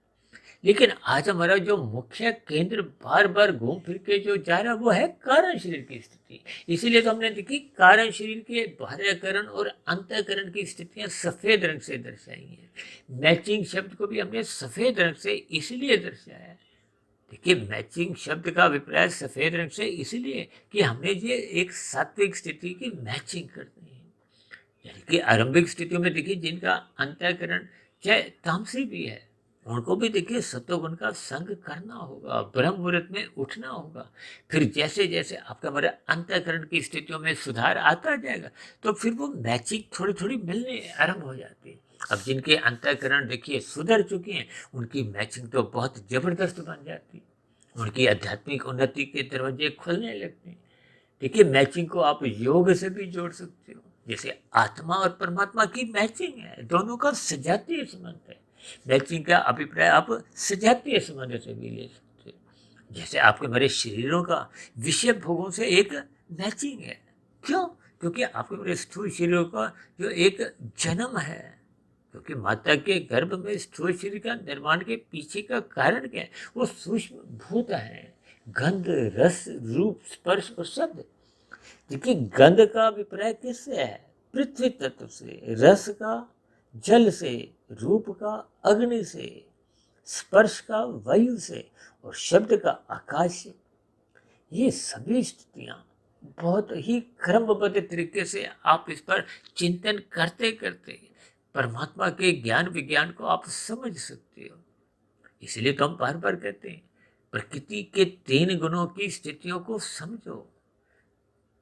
लेकिन आज हमारा जो मुख्य केंद्र बार बार घूम फिर के जो जा रहा है वो है कारण शरीर की स्थिति। इसीलिए तो हमने देखी कारण शरीर के बाह्यकरण और अंतःकरण की स्थितियां सफेद रंग से दर्शाई हैं। मैचिंग शब्द को भी हमने सफेद रंग से इसलिए दर्शाया है। देखिए, मैचिंग शब्द का अभिप्राय सफेद रंग से इसलिए कि हमने ये एक सात्विक स्थिति की मैचिंग करनी है। यानी कि आरंभिक स्थितियों में देखिए जिनका अंतःकरण चाहे तामसी भी है, उनको भी देखिए सत्वगुण का संग करना होगा, ब्रह्म मुहूर्त में उठना होगा। फिर जैसे जैसे आपका हमारे अंतःकरण की स्थितियों में सुधार आता जाएगा तो फिर वो मैचिंग थोड़ी थोड़ी मिलने आरंभ हो जाती है। अब जिनके अंतःकरण देखिए सुधर चुके हैं, उनकी मैचिंग तो बहुत जबरदस्त बन जाती है। उनकी आध्यात्मिक उन्नति के दरवाजे खुलने लगते हैं। देखिए, मैचिंग को आप योग से भी जोड़ सकते हो। जैसे आत्मा और परमात्मा की मैचिंग है, दोनों का सजातीय संबंध है। मैचिंग का अभिप्राय आप सजातीय संबंध से भी ले सकते हो। जैसे आपके मेरे शरीरों का विषय भोगों से एक मैचिंग है। क्यों? क्योंकि आपके मेरे स्थूल शरीरों का जो एक जन्म है, क्योंकि माता के गर्भ में स्थूल शरीर का निर्माण के पीछे का कारण क्या है? वो सूक्ष्म भूत है, गंध, रस, रूप, स्पर्श और शब्द। देखिए, गंध का अभिप्राय किससे है? पृथ्वी तत्व से, रस का जल से, रूप का अग्नि से, स्पर्श का वायु से और शब्द का आकाश से। ये सभी स्थितियां बहुत ही क्रमबद्ध तरीके से आप इस पर चिंतन करते करते परमात्मा के ज्ञान विज्ञान को आप समझ सकते हो। इसलिए तो हम बार बार कहते हैं, प्रकृति के 3 गुणों की स्थितियों को समझो।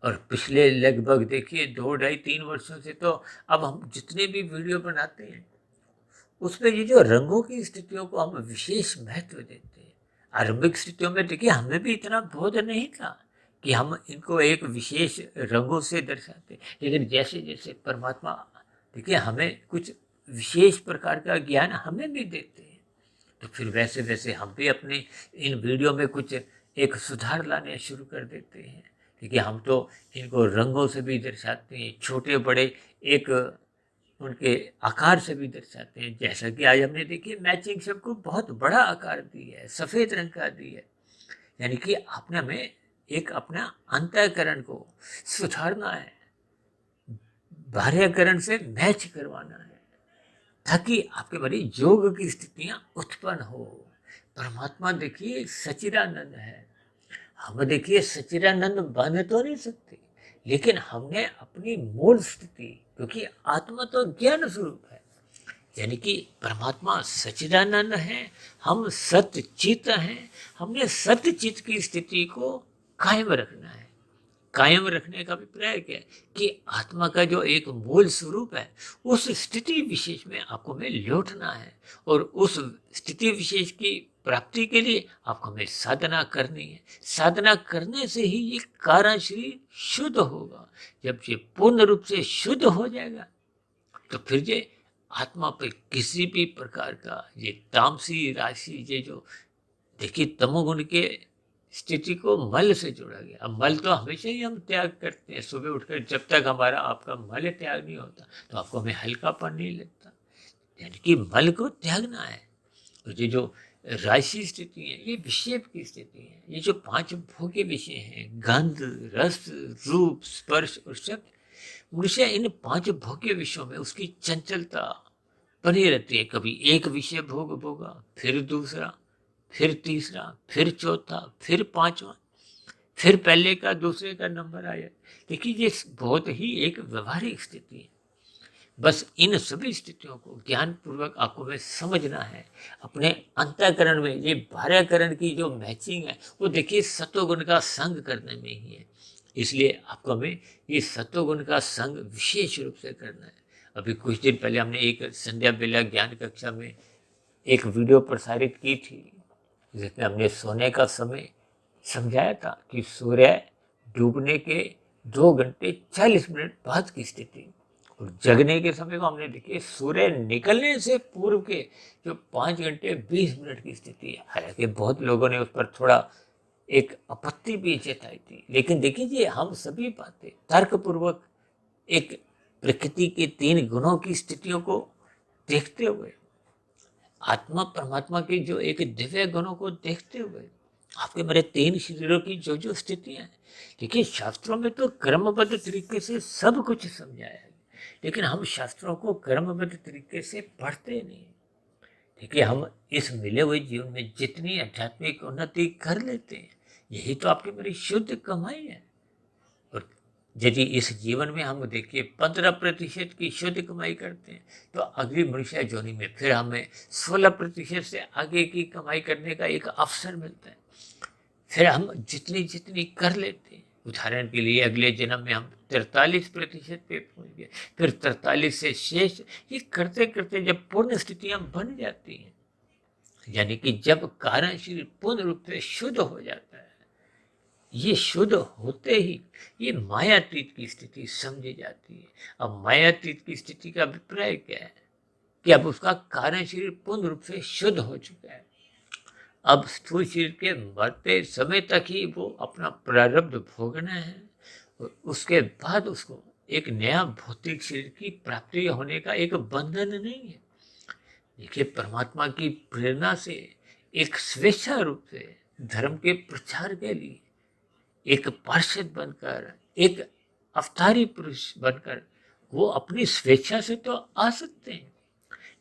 और पिछले लगभग देखिए 2 ढाई 3 वर्षों से तो अब हम जितने भी वीडियो बनाते हैं उसमें ये जो रंगों की स्थितियों को हम विशेष महत्व देते हैं। आरंभिक स्थितियों में देखिए हमें भी इतना बोध नहीं था कि हम इनको एक विशेष रंगों से दर्शाते, लेकिन जैसे जैसे परमात्मा देखिए हमें कुछ विशेष प्रकार का ज्ञान हमें भी देते हैं, तो फिर वैसे वैसे हम भी अपने इन वीडियो में कुछ एक सुधार लाने शुरू कर देते हैं। देखिए, हम तो इनको रंगों से भी दर्शाते हैं, छोटे बड़े एक उनके आकार से भी दर्शाते हैं। जैसा कि आज हमने देखिए मैचिंग सबको बहुत बड़ा आकार दिया है, सफ़ेद रंग का दिया है। यानी कि आपने हमें एक अपना अंतःकरण को सुधारना है, बाह्यकरण से मैच करवाना है, ताकि आपके बड़ी योग की स्थितियां उत्पन्न हो। परमात्मा देखिए सच्चिदानंद है, हम देखिए सच्चिदानंद बन तो नहीं सकते, लेकिन हमने अपनी मूल स्थिति, क्योंकि आत्मा तो ज्ञान स्वरूप है, यानी कि परमात्मा सच्चिदानंद है, हम सत्य चित्त हैं, हमने सत्य चित्त की स्थिति को कायम रखना है। कायम रखने का अभिप्राय क्या है? कि आत्मा का जो एक मूल स्वरूप है उस स्थिति विशेष में आपको हमें लौटना है, और उस स्थिति विशेष की प्राप्ति के लिए आपको हमें साधना करनी है। साधना करने से ही ये कारण शरीर शुद्ध होगा। जब ये पूर्ण रूप से शुद्ध हो जाएगा तो फिर ये आत्मा पे किसी भी प्रकार का ये तामसी राशि, ये जो देखिए तमोगुण के स्थिति को मल से जोड़ा गया। अब मल तो हमेशा ही हम त्याग करते हैं, सुबह उठकर जब तक हमारा आपका मल त्याग नहीं होता तो आपको हमें हल्कापन नहीं लगता, यानी कि मल को त्यागना है। और ये जो राशि स्थिति है ये विक्षेप की स्थिति है। ये जो 5 भोग्य विषय हैं, गंध, रस, रूप, स्पर्श और शब्द, मनुष्य इन 5 भोग्य विषयों में उसकी चंचलता बनी रहती है। कभी एक विषय भोग भोगा, फिर दूसरा, फिर तीसरा, फिर चौथा, फिर पांचवा, फिर पहले का दूसरे का नंबर आया। देखिए, ये बहुत ही एक व्यवहारिक स्थिति है। बस इन सभी स्थितियों को ज्ञान पूर्वक आपको में समझना है। अपने अंतःकरण में ये बाह्यकरण की जो मैचिंग है वो देखिए सत्वगुण का संग करने में ही है। इसलिए आपको हमें ये सत्वगुण का संग विशेष रूप से करना है। अभी कुछ दिन पहले हमने एक संध्या बेला ज्ञान कक्षा में एक वीडियो प्रसारित की थी, जिसमें हमने सोने का समय समझाया था कि सूर्य डूबने के 2 घंटे 40 मिनट बाद की स्थिति, और जगने के समय को हमने देखिए सूर्य निकलने से पूर्व के जो 5 घंटे 20 मिनट की स्थिति है। हालांकि बहुत लोगों ने उस पर थोड़ा एक आपत्ति भी जताई थी, लेकिन देखिए हम सभी बातें तर्कपूर्वक एक प्रकृति के 3 गुणों की स्थितियों को देखते हुए आत्मा परमात्मा के जो एक दिव्य गुणों को देखते हुए आपके मेरे 3 शरीरों की जो जो स्थितियां हैं, देखिए शास्त्रों में तो क्रमबद्ध तरीके से सब कुछ समझाया है, लेकिन हम शास्त्रों को क्रमबद्ध तरीके से पढ़ते नहीं। देखिए हम इस मिले हुए जीवन में जितनी आध्यात्मिक उन्नति कर लेते हैं, यही तो आपकी मेरी शुद्ध कमाई है। और यदि इस जीवन में हम देखिए 15% की शुद्ध कमाई करते हैं, तो अगली मनुष्य जोनि में फिर हमें 16% से आगे की कमाई करने का एक अवसर मिलता है। फिर हम जितनी जितनी कर लेते हैं, उदाहरण के लिए अगले जन्म में हम 43% पे पहुंच गए, फिर 43 से शेष, ये करते करते जब पूर्ण स्थितियां बन जाती हैं, यानी कि जब कारण शरीर पूर्ण रूप से शुद्ध हो जाता है, ये शुद्ध होते ही ये मायातीत की स्थिति समझी जाती है। अब मायातीत की स्थिति का अभिप्राय क्या है कि अब उसका कारण शरीर पूर्ण रूप से शुद्ध हो चुका है। अब स्थूल शरीर के मरते समय तक ही वो अपना प्रारब्ध भोगना है, और उसके बाद उसको एक नया भौतिक शरीर की प्राप्ति होने का एक बंधन नहीं है। देखिए परमात्मा की प्रेरणा से एक स्वेच्छा रूप से धर्म के प्रचार के लिए एक पार्षद बनकर, एक अवतारी पुरुष बनकर वो अपनी स्वेच्छा से तो आ सकते हैं,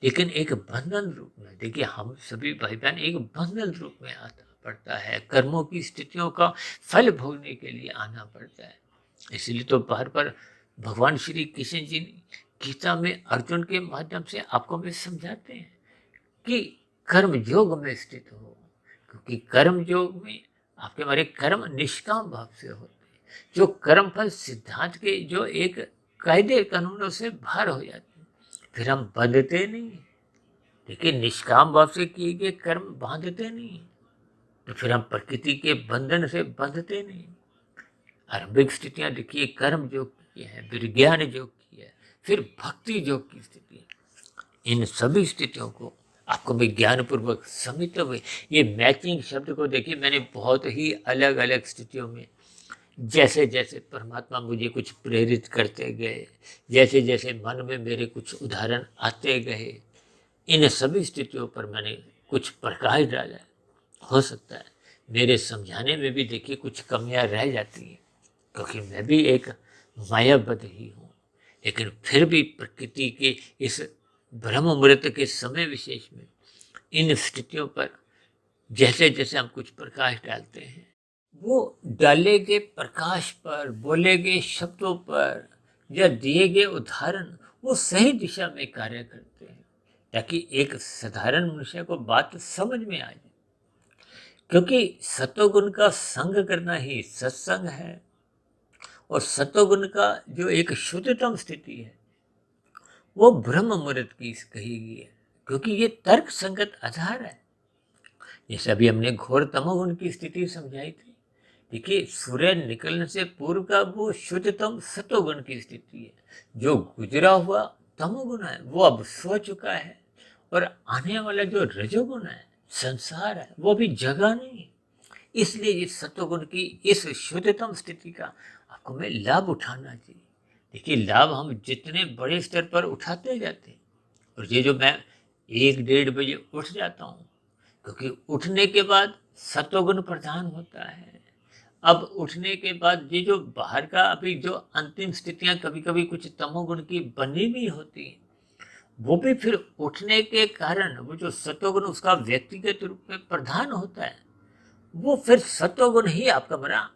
लेकिन एक बंधन रूप में, देखिए हम सभी भाई बहन एक बंधन रूप में आना पड़ता है, कर्मों की स्थितियों का फल भोगने के लिए आना पड़ता है। इसलिए तो बार बार भगवान श्री कृष्ण जी गीता में अर्जुन के माध्यम से आपको भी समझाते हैं कि कर्म योग में स्थित हो, क्योंकि कर्म योग में आपके हमारे कर्म निष्काम भाव से होते हैं, जो कर्म फल सिद्धांत के जो एक कायदे कानूनों से बाहर हो जाते हैं, फिर हम बंधते नहीं। देखिए निष्काम भाव से किए गए कर्म बांधते नहीं, तो फिर हम प्रकृति के बंधन से बंधते नहीं। आरंभिक स्थितियां देखिए कर्म योग की है, विज्ञान योग की है, फिर भक्ति योग की स्थिति है। इन सभी स्थितियों को आपको विज्ञान पूर्वक समझते हुए, ये मैचिंग शब्द को देखिए मैंने बहुत ही अलग अलग स्थितियों में, जैसे जैसे परमात्मा मुझे कुछ प्रेरित करते गए, जैसे जैसे मन में मेरे कुछ उदाहरण आते गए, इन सभी स्थितियों पर मैंने कुछ प्रकाश डाला। हो सकता है मेरे समझाने में भी देखिए कुछ कमियां रह जाती हैं, क्योंकि मैं भी एक मायाबद्ध ही हूँ, लेकिन फिर भी प्रकृति के इस ब्रह्म मुहूर्त के समय विशेष में इन स्थितियों पर जैसे जैसे हम कुछ प्रकाश डालते हैं, वो डाले गए प्रकाश पर, बोले गए शब्दों पर या दिए गए उदाहरण वो सही दिशा में कार्य करते हैं, ताकि एक साधारण मनुष्य को बात समझ में आ जाए। क्योंकि सत्वगुण का संग करना ही सत्संग है, और सत्वगुण का जो एक शुद्धतम स्थिति है वो ब्रह्म मुहूर्त की कही गई है, क्योंकि ये तर्क संगत आधार है। जैसे अभी हमने घोर तमोगुण की स्थिति समझाई थी, देखिए सूर्य निकलने से पूर्व का वो शुद्धतम सत्वगुण की स्थिति है, जो गुजरा हुआ तमोगुण है वो अब सो चुका है, और आने वाला जो रजोगुण है, संसार है, वो भी जगह नहीं है। इसलिए इस सत्वगुण की इस शुद्धतम स्थिति का आपको में लाभ उठाना चाहिए। देखिए लाभ हम जितने बड़े स्तर पर उठाते जाते हैं, और ये जो मैं 1-1:30 बजे उठ जाता हूँ, क्योंकि उठने के बाद सत्वगुण प्रधान होता है। अब उठने के बाद ये जो बाहर का अभी जो अंतिम स्थितियां कभी कभी कुछ तमोगुण की बनी भी होती हैं, वो भी फिर उठने के कारण वो जो सत्वगुण उसका व्यक्तिगत रूप में प्रधान होता है, वो फिर सत्वगुण ही आपका मरा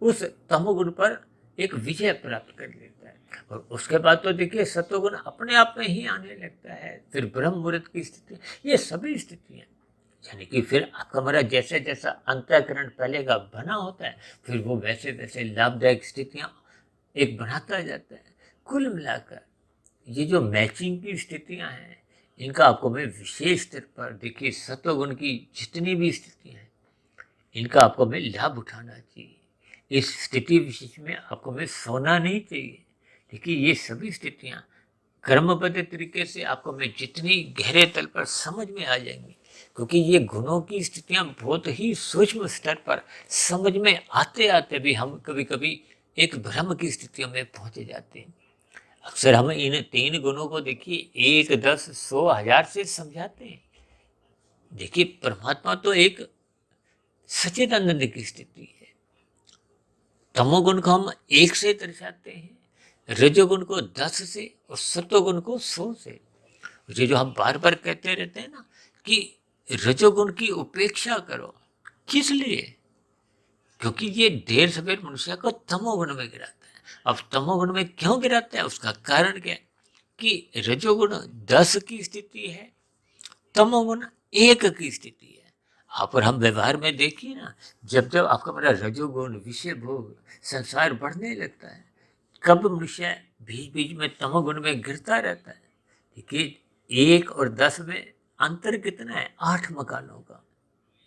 उस तमोगुण पर एक विजय प्राप्त कर लेता है, और उसके बाद तो देखिए सत्वगुण अपने आप में ही आने लगता है। फिर ब्रह्म मुहूर्त की स्थिति, ये सभी स्थितियां, यानी कि फिर आपका हमारा जैसे जैसा अंतःकरण पहले का बना होता है, फिर वो वैसे वैसे लाभदायक स्थितियां एक बनाता जाता है। कुल मिलाकर ये जो मैचिंग की स्थितियां हैं, इनका आपको मैं विशेष स्तर पर देखिए सत्वगुण की जितनी भी स्थितियां हैं, इनका आपको हमें लाभ उठाना चाहिए। इस स्थिति विशेष में आपको हमें सोना नहीं चाहिए। देखिए ये सभी स्थितियां कर्मबद्ध तरीके से आपको हमें जितनी गहरे तल पर समझ में आ जाएंगी, क्योंकि ये गुणों की स्थितियां बहुत ही सूक्ष्म स्तर पर समझ में आते आते भी हम कभी कभी एक भ्रम की स्थितियों में पहुंचे जाते हैं। अक्सर हम इन 3 गुणों को देखिए 1, 10, 100, 1000 से समझाते हैं, देखिए, परमात्मा तो एक सच्चिदानंद की स्थिति है। तमोगुण को हम 1 से दर्शाते हैं, रजोगुण को 10 से और सतोगुण को 100 से। ये जो हम बार बार कहते रहते हैं ना कि रजोगुण की उपेक्षा करो, किस लिए? क्योंकि ये देर सवेर मनुष्य को तमोगुण में गिराता है। अब तमोगुण में क्यों गिराता है, उसका कारण क्या है कि रजोगुण 10 की स्थिति है, तमोगुण 1 की स्थिति है। आप और हम व्यवहार में देखिए ना, जब जब आपका मेरा रजोगुण, विषय भोग, संसार बढ़ने लगता है, कब मनुष्य बीच बीच में तमोगुण में गिरता रहता है। देखिए, 1 और 10 में अंतर कितना है? 8 मकानों का।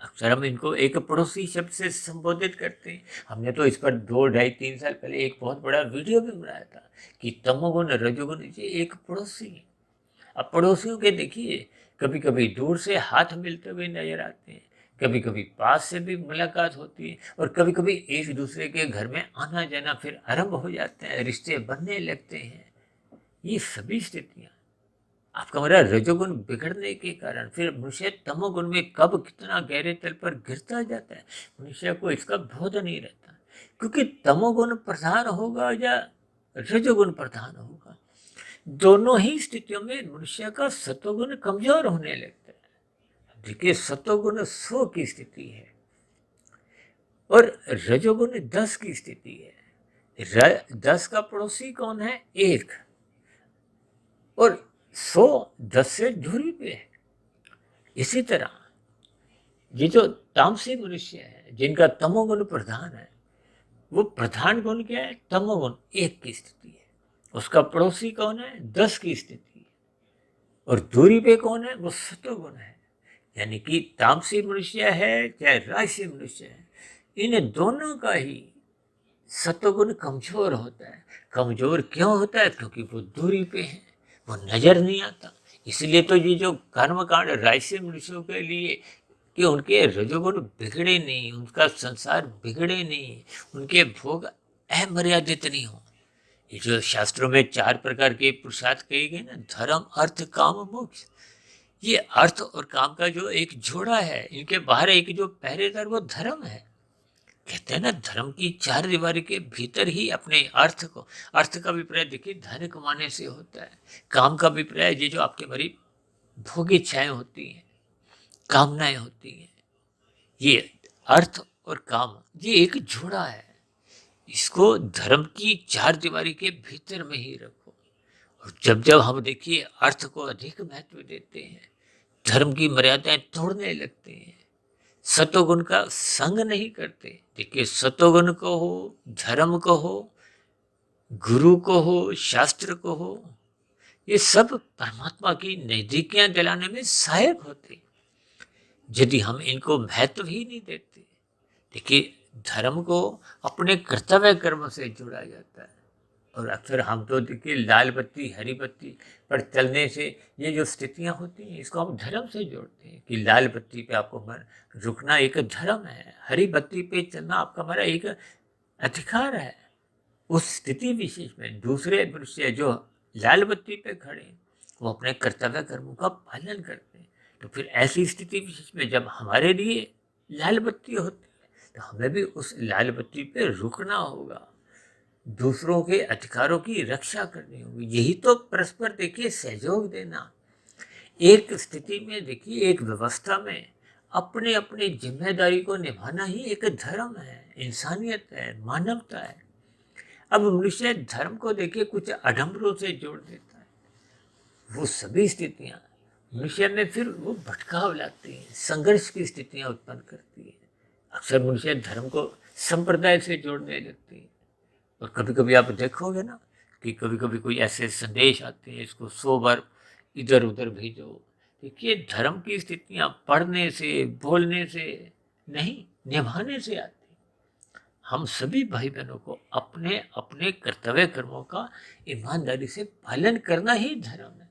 अक्सर हम इनको एक पड़ोसी शब्द से संबोधित करते हैं। हमने तो इस पर 2, ढाई, 3 साल पहले एक बहुत बड़ा वीडियो भी बनाया था कि तमोगुण, रजोगुण ये एक पड़ोसी है। अब पड़ोसियों के देखिए, कभी कभी दूर से हाथ मिलते हुए नजर आते हैं, कभी कभी पास से भी मुलाकात होती है, और कभी कभी एक दूसरे के घर में आना जाना फिर आरंभ हो जाते हैं, रिश्ते बनने लगते हैं। ये सभी स्थितियां आपका मेरा रजोगुण बिगड़ने के कारण फिर मनुष्य तमोगुण में कब कितना गहरे तल पर गिरता जाता है, मनुष्य को इसका बोध नहीं रहता। क्योंकि तमोगुण प्रधान होगा या रजोगुण प्रधान होगा, दोनों ही स्थितियों में मनुष्य का सतोगुण कमजोर होने लगता है। देखिए, सतोगुण 100 की स्थिति है और रजोगुण 10 की स्थिति है। 10 का पड़ोसी कौन है? 1। और 100 10 से दूरी पे है। इसी तरह ये जो तामसी मनुष्य है, जिनका तमोगुण प्रधान है, वो प्रधान गुण क्या है? तमोगुण 1 की स्थिति है। उसका पड़ोसी कौन है? 10 की स्थिति है। और दूरी पे कौन है? वो सतोगुण है। यानी कि तामसी मनुष्य है चाहे राजसी मनुष्य है, इन दोनों का ही सतोगुण कमजोर होता है। कमजोर क्यों होता है? क्योंकि वो दूरी पे है, वो नजर नहीं आता। इसलिए तो ये जो कर्मकांड राजसी मनुष्यों के लिए कि उनके रजोगुण बिगड़े नहीं, उनका संसार बिगड़े नहीं, उनके भोग अमर्यादित नहीं हो। ये जो शास्त्रों में 4 प्रकार के पुरुषार्थ कहे गए ना, धर्म, अर्थ, काम, मोक्ष, ये अर्थ और काम का जो एक जोड़ा है, इनके बाहर एक जो पहरेदार वो धर्म है। कहते हैं ना, धर्म की 4 दीवारी के भीतर ही अपने अर्थ का अभिप्राय देखिए धन कमाने से होता है। काम का अभिप्राय ये जो आपके भरी भोग इच्छाएं होती हैं, कामनाएं होती हैं, ये अर्थ और काम ये एक जोड़ा है। इसको धर्म की 4 दीवारी के भीतर में ही रखो। और जब जब हम देखिए अर्थ को अधिक महत्व देते हैं, धर्म की मर्यादाएं तोड़ने लगते हैं, सतोगुण का संग नहीं करते। देखिए, सतोगुण को हो, धर्म को हो, गुरु को हो, शास्त्र को हो, ये सब परमात्मा की नजदीकियां दिलाने में सहायक होते। यदि हम इनको महत्व ही नहीं देते, देखिए धर्म को अपने कर्तव्य कर्म से जोड़ा जाता है। और अक्सर हम तो देखिए लाल बत्ती, हरी बत्ती पर चलने से ये जो स्थितियां होती हैं, इसको हम धर्म से जोड़ते हैं कि लाल बत्ती पे आपको रुकना एक धर्म है, हरी बत्ती पे चलना आपका हमारा एक अधिकार है। उस स्थिति विशेष में दूसरे मनुष्य जो लाल बत्ती पे खड़े हैं, वो अपने कर्तव्य कर्मों का पालन करते हैं। तो फिर ऐसी स्थिति विशेष में जब हमारे लिए लाल बत्ती होती है, तो हमें भी उस लाल बत्ती पे रुकना होगा, दूसरों के अधिकारों की रक्षा करनी होगी। यही तो परस्पर देखिए सहयोग देना। एक स्थिति में देखिए, एक व्यवस्था में अपने अपने जिम्मेदारी को निभाना ही एक धर्म है, इंसानियत है, मानवता है। अब मनुष्य धर्म को देखिए कुछ आडंबरों से जोड़ देता है। वो सभी स्थितियां मनुष्य में फिर वो भटकाव लाती हैं, संघर्ष की स्थितियां उत्पन्न करती है। अक्सर मनुष्य धर्म को संप्रदाय से जोड़ने लगती है। और कभी कभी आप देखोगे ना कि कभी कभी कोई ऐसे संदेश आते हैं, इसको 100 बार इधर उधर भेजो। देखिए, धर्म की स्थितियां पढ़ने से, बोलने से नहीं, निभाने से आती। हम सभी भाई बहनों को अपने अपने कर्तव्य कर्मों का ईमानदारी से पालन करना ही धर्म है।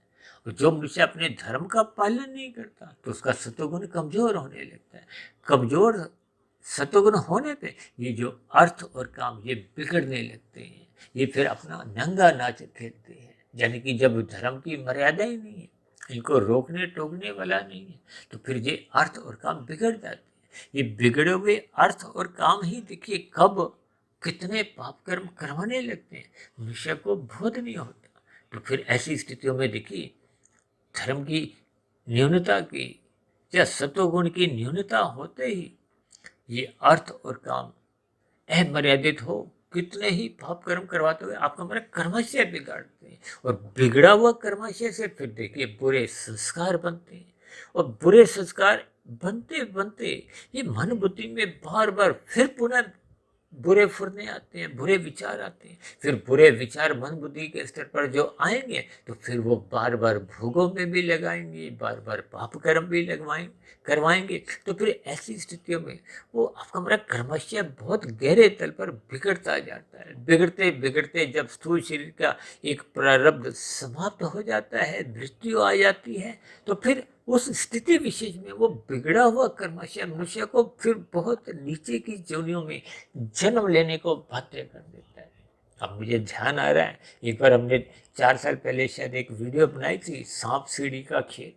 और जो मनुष्य अपने धर्म का पालन नहीं करता, तो उसका सतोगुण कमजोर होने लगता है। कमजोर सतोगुण होने पे ये जो अर्थ और काम ये बिगड़ने लगते हैं, ये फिर अपना नंगा नाच खेलते हैं। यानी कि जब धर्म की मर्यादा ही नहीं है, इनको रोकने टोकने वाला नहीं है। तो फिर ये अर्थ और काम बिगड़ जाते हैं। ये बिगड़े हुए अर्थ और काम ही देखिए कब कितने पाप कर्म करवाने लगते हैं, मनुष्य को बोध नहीं होता। तो फिर ऐसी स्थितियों में देखिए धर्म की न्यूनता की या सत्वगुण की न्यूनता होते ही ये अर्थ और काम अमर्यादित हो, कितने ही पाप कर्म करवाते हुए आपका हमारा कर्माशय बिगाड़ते हैं। और बिगड़ा हुआ कर्माशय से फिर देखिए बुरे संस्कार बनते हैं। और बुरे संस्कार बनते बनते ये मन बुद्धि में बार बार फिर पुनः बुरे फुरने आते हैं, बुरे विचार आते हैं। फिर बुरे विचार मन बुद्धि के स्तर पर जो आएंगे तो फिर वो बार बार भोगों में भी लगाएंगे, बार बार पाप कर्म भी लगवाएंगे करवाएंगे। तो फिर ऐसी स्थितियों में वो आपका हमारा कर्मशय बहुत गहरे तल पर बिगड़ता जाता है। बिगड़ते बिगड़ते जब स्थूल शरीर का एक प्रारब्ध समाप्त हो जाता है, मृत्यु आ जाती है, तो फिर उस स्थिति विशेष में वो बिगड़ा हुआ कर्मशय मनुष्य को फिर बहुत नीचे की जोनियों में जन्म लेने को बाध्य कर देता है। अब मुझे ध्यान आ रहा है, एक बार हमने 4 साल पहले शायद एक वीडियो बनाई थी, सांप सीढ़ी का खेल।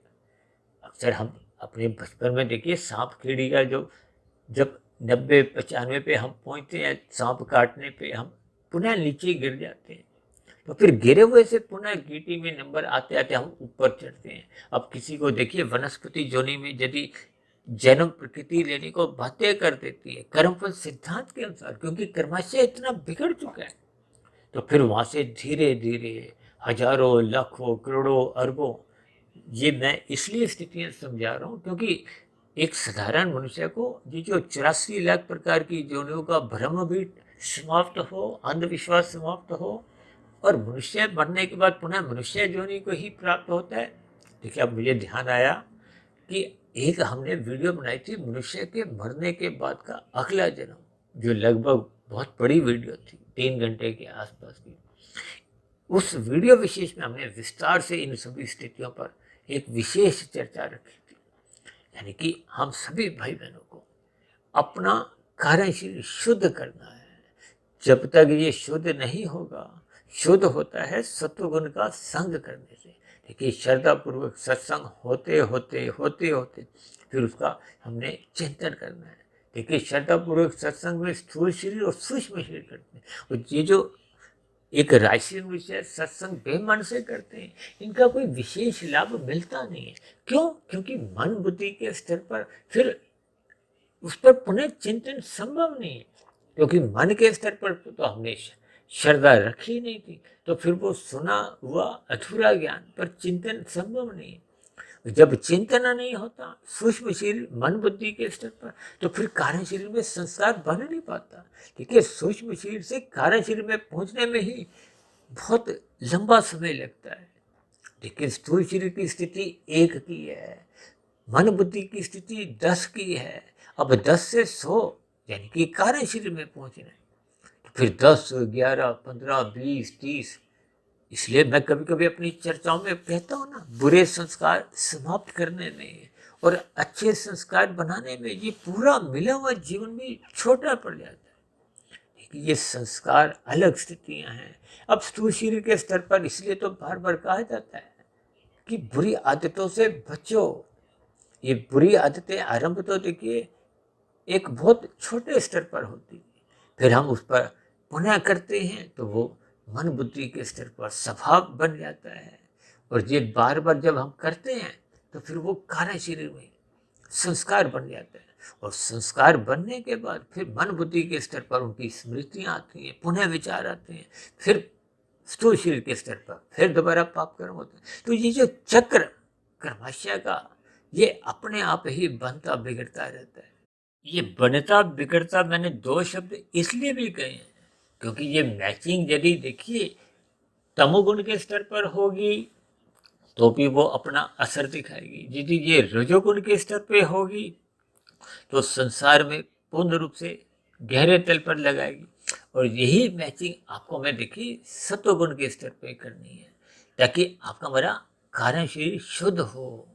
अक्सर हम अपने बचपन में देखिए सांप कीड़ी का जो जब 90-95 पे हम पहुंचते हैं, सांप काटने पे हम पुनः नीचे गिर जाते हैं। तो फिर गिरे हुए से पुनः गीटी में नंबर आते आते हम ऊपर चढ़ते हैं। अब किसी को देखिए वनस्पति जोनि में यदि जन्म प्रकृति लेने को बाध्य कर देती है कर्मफल सिद्धांत के अनुसार, क्योंकि कर्माशय इतना बिगड़ चुका है, तो फिर वहां से धीरे धीरे हजारों लाखों करोड़ों अरबों, ये मैं इसलिए स्थितियां समझा रहा हूँ क्योंकि एक साधारण मनुष्य को ये जो 84 लाख प्रकार की जोनियों का भ्रम भी समाप्त हो, अंधविश्वास समाप्त हो, और मनुष्य मरने के बाद पुनः मनुष्य योनि को ही प्राप्त होता है। देखिए अब मुझे ध्यान आया कि एक हमने वीडियो बनाई थी मनुष्य के मरने के बाद का अगला जन्म, जो लगभग बहुत बड़ी वीडियो थी, 3 घंटे के आसपास की। उस वीडियो विशेष में हमने विस्तार से इन सभी स्थितियों पर एक विशेष चर्चा रखी थी। यानी कि हम सभी भाई बहनों को अपना कार्यशील शुद्ध करना है। जब तक ये शुद्ध नहीं होगा, शुद्ध होता है सत्वगुण का संग करने से। देखिए श्रद्धा पूर्वक सत्संग होते होते होते होते फिर उसका हमने चिंतन करना है। देखिए श्रद्धा पूर्वक सत्संग में स्थूल शरीर और सूक्ष्म शरीर करते हैं, और ये जो एक राशि विषय सत्संग बेमन से करते हैं, इनका कोई विशेष लाभ मिलता नहीं है। क्यों? क्योंकि मन बुद्धि के स्तर पर फिर उस पर पुनः चिंतन संभव नहीं है, क्योंकि मन के स्तर पर तो हमने श्रद्धा रखी नहीं थी, तो फिर वो सुना हुआ अधूरा ज्ञान पर चिंतन संभव नहीं है। जब चिंतन नहीं होता सूक्ष्म शरीर मन बुद्धि के स्तर पर, तो फिर कारण शरीर में संस्कार बन नहीं पाता। ठीक है, सूक्ष्म शरीर से कारण शरीर में पहुंचने में ही बहुत लंबा समय लगता है। लेकिन स्थूल शरीर की स्थिति 1 की है, मन बुद्धि की स्थिति 10 की है। अब 10 से 100 यानी कि कार्य शरीर में पहुंचना है, तो फिर 10, 11, 15, 20, 30। इसलिए मैं कभी कभी अपनी चर्चाओं में कहता हूँ ना, बुरे संस्कार समाप्त करने में और अच्छे संस्कार बनाने में ये पूरा मिला हुआ जीवन भी छोटा पड़ जाता है। ये संस्कार अलग स्थितियां हैं। अब स्थूल शरीर के स्तर पर इसलिए तो बार बार कहा जाता है कि बुरी आदतों से बचो। ये बुरी आदतें आरंभ तो देखिए एक बहुत छोटे स्तर पर होती है, फिर हम उस पर पुनः करते हैं तो वो मन बुद्धि के स्तर पर स्वभाव बन जाता है। और ये बार बार जब हम करते हैं तो फिर वो कार्य शरीर में संस्कार बन जाता है, और संस्कार बनने के बाद फिर मन बुद्धि के स्तर पर उनकी स्मृतियाँ आती हैं, पुनः विचार आते हैं, फिर स्थूल शरीर के स्तर पर फिर दोबारा पाप कर्म होता है। तो ये जो चक्र कर्माशय का, ये अपने आप ही बनता बिगड़ता रहता है। ये बनता बिगड़ता मैंने 2 शब्द इसलिए भी कहे हैं क्योंकि ये मैचिंग यदि देखिए तमोगुण के स्तर पर होगी तो भी वो अपना असर दिखाएगी, यदि ये रजोगुण के स्तर पे होगी तो संसार में पूर्ण रूप से गहरे तल पर लगाएगी। और यही मैचिंग आपको मैं देखिए सत्वगुण के स्तर पे करनी है, ताकि आपका हमारा कारण शरीर शुद्ध हो।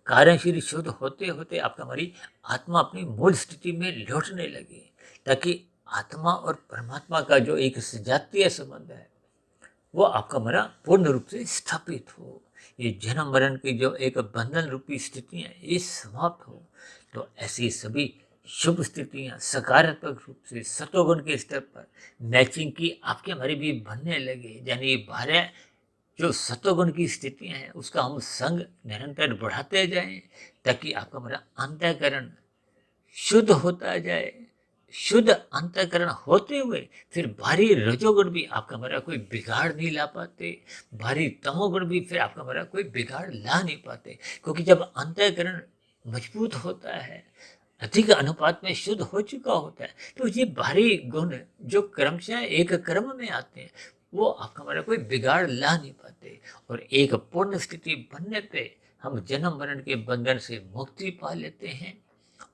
कारण शरीर शुद्ध होते होते आपका हमारी आत्मा अपनी मूल स्थिति में लौटने लगे, ताकि आत्मा और परमात्मा का जो एक सजातीय संबंध है वो आपका हमारा पूर्ण रूप से स्थापित हो। ये जन्म मरण की जो एक बंधन रूपी स्थितियाँ ये समाप्त हो, तो ऐसी सभी शुभ स्थितियाँ सकारात्मक रूप से सतोगुण के स्तर पर मैचिंग की आपके हमारे भी बनने लगे। यानी बारह जो सतोगुण की स्थितियाँ हैं उसका हम संग निरंतर बढ़ाते जाएं, ताकि आपका हमारा अंतःकरण शुद्ध होता जाए। शुद्ध अंतःकरण होते हुए फिर भारी रजोगुण भी आपका हमारा कोई बिगाड़ नहीं ला पाते, भारी तमोगुण भी फिर आपका हमारा कोई बिगाड़ ला नहीं पाते। क्योंकि जब अंतःकरण मजबूत होता है, अधिक अनुपात में शुद्ध हो चुका होता है, तो ये भारी गुण जो क्रमशः एक क्रम में आते हैं वो आपका हमारा कोई बिगाड़ ला नहीं पाते। और एक पूर्ण स्थिति बनने पे हम जन्म मरण के बंधन से मुक्ति पा लेते हैं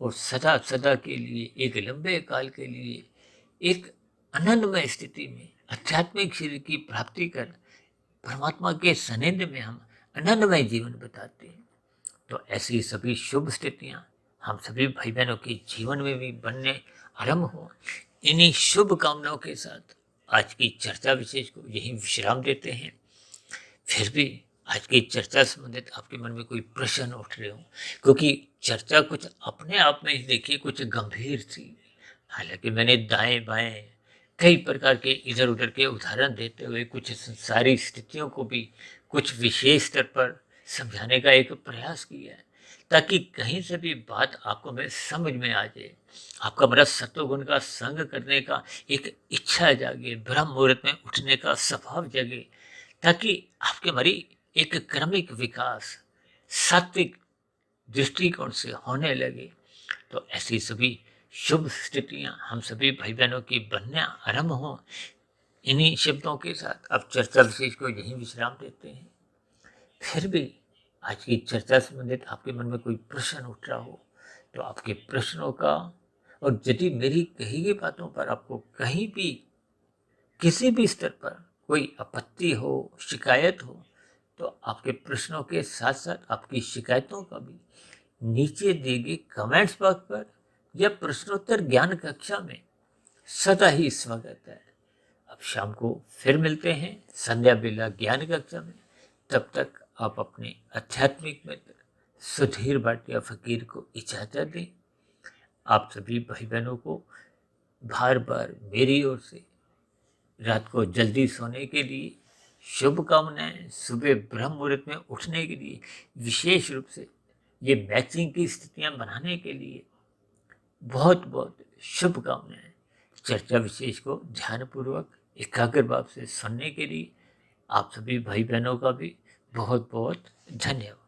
और सदा सदा के लिए, एक लंबे काल के लिए, एक आनंदमय स्थिति में आध्यात्मिक शरीर की प्राप्ति कर परमात्मा के सानिध्य में हम आनंदमय जीवन बिताते हैं। तो ऐसी सभी शुभ स्थितियाँ हम सभी भाई बहनों के जीवन में भी बनने आरंभ हो। इन्हीं शुभ कामनाओं के साथ आज की चर्चा विशेष को यही विश्राम देते हैं। फिर भी आज की चर्चा संबंधित आपके मन में कोई प्रश्न उठ रहे हो, क्योंकि चर्चा कुछ अपने आप में ही देखिए कुछ गंभीर थी। हालांकि मैंने दाएं बाएं कई प्रकार के इधर उधर के उदाहरण देते हुए कुछ संसारी स्थितियों को भी कुछ विशेष स्तर पर समझाने का एक प्रयास किया है, ताकि कहीं से भी बात आपको में समझ में आ जाए, आपका मेरा सत्वगुण का संग करने का एक इच्छा जागे, ब्रह्म मुहूर्त में उठने का स्वभाव जगे, ताकि आपके हमारी एक क्रमिक विकास सात्विक दृष्टिकोण से होने लगे। तो ऐसी सभी शुभ स्थितियां हम सभी भाई बहनों की बनने आरंभ हो। इन्हीं शब्दों के साथ अब चर्चा विशेष को यहीं विश्राम देते हैं। फिर भी आज की चर्चा संबंधित आपके मन में कोई प्रश्न उठ रहा हो, तो आपके प्रश्नों का, और यदि मेरी कही गई बातों पर आपको कहीं भी किसी भी स्तर पर कोई आपत्ति हो, शिकायत हो, तो आपके प्रश्नों के साथ साथ आपकी शिकायतों का भी नीचे दिए गए कमेंट्स बॉक्स पर या प्रश्नोत्तर ज्ञान कक्षा में सदा ही स्वागत है। अब शाम को फिर मिलते हैं संध्या बेला ज्ञान कक्षा में। तब तक आप अपने आध्यात्मिक मित्र सुधीर भाटिया फकीर को इजाजत दें। आप सभी भाई बहनों को बार बार मेरी ओर से रात को जल्दी सोने के लिए शुभकामनाएं, सुबह ब्रह्म मुहूर्त में उठने के लिए, विशेष रूप से ये मैचिंग की स्थितियां बनाने के लिए बहुत बहुत शुभकामनाएं। चर्चा विशेष को ध्यानपूर्वक एकाग्र भाव से सुनने के लिए आप सभी भाई बहनों का भी बहुत बहुत धन्यवाद।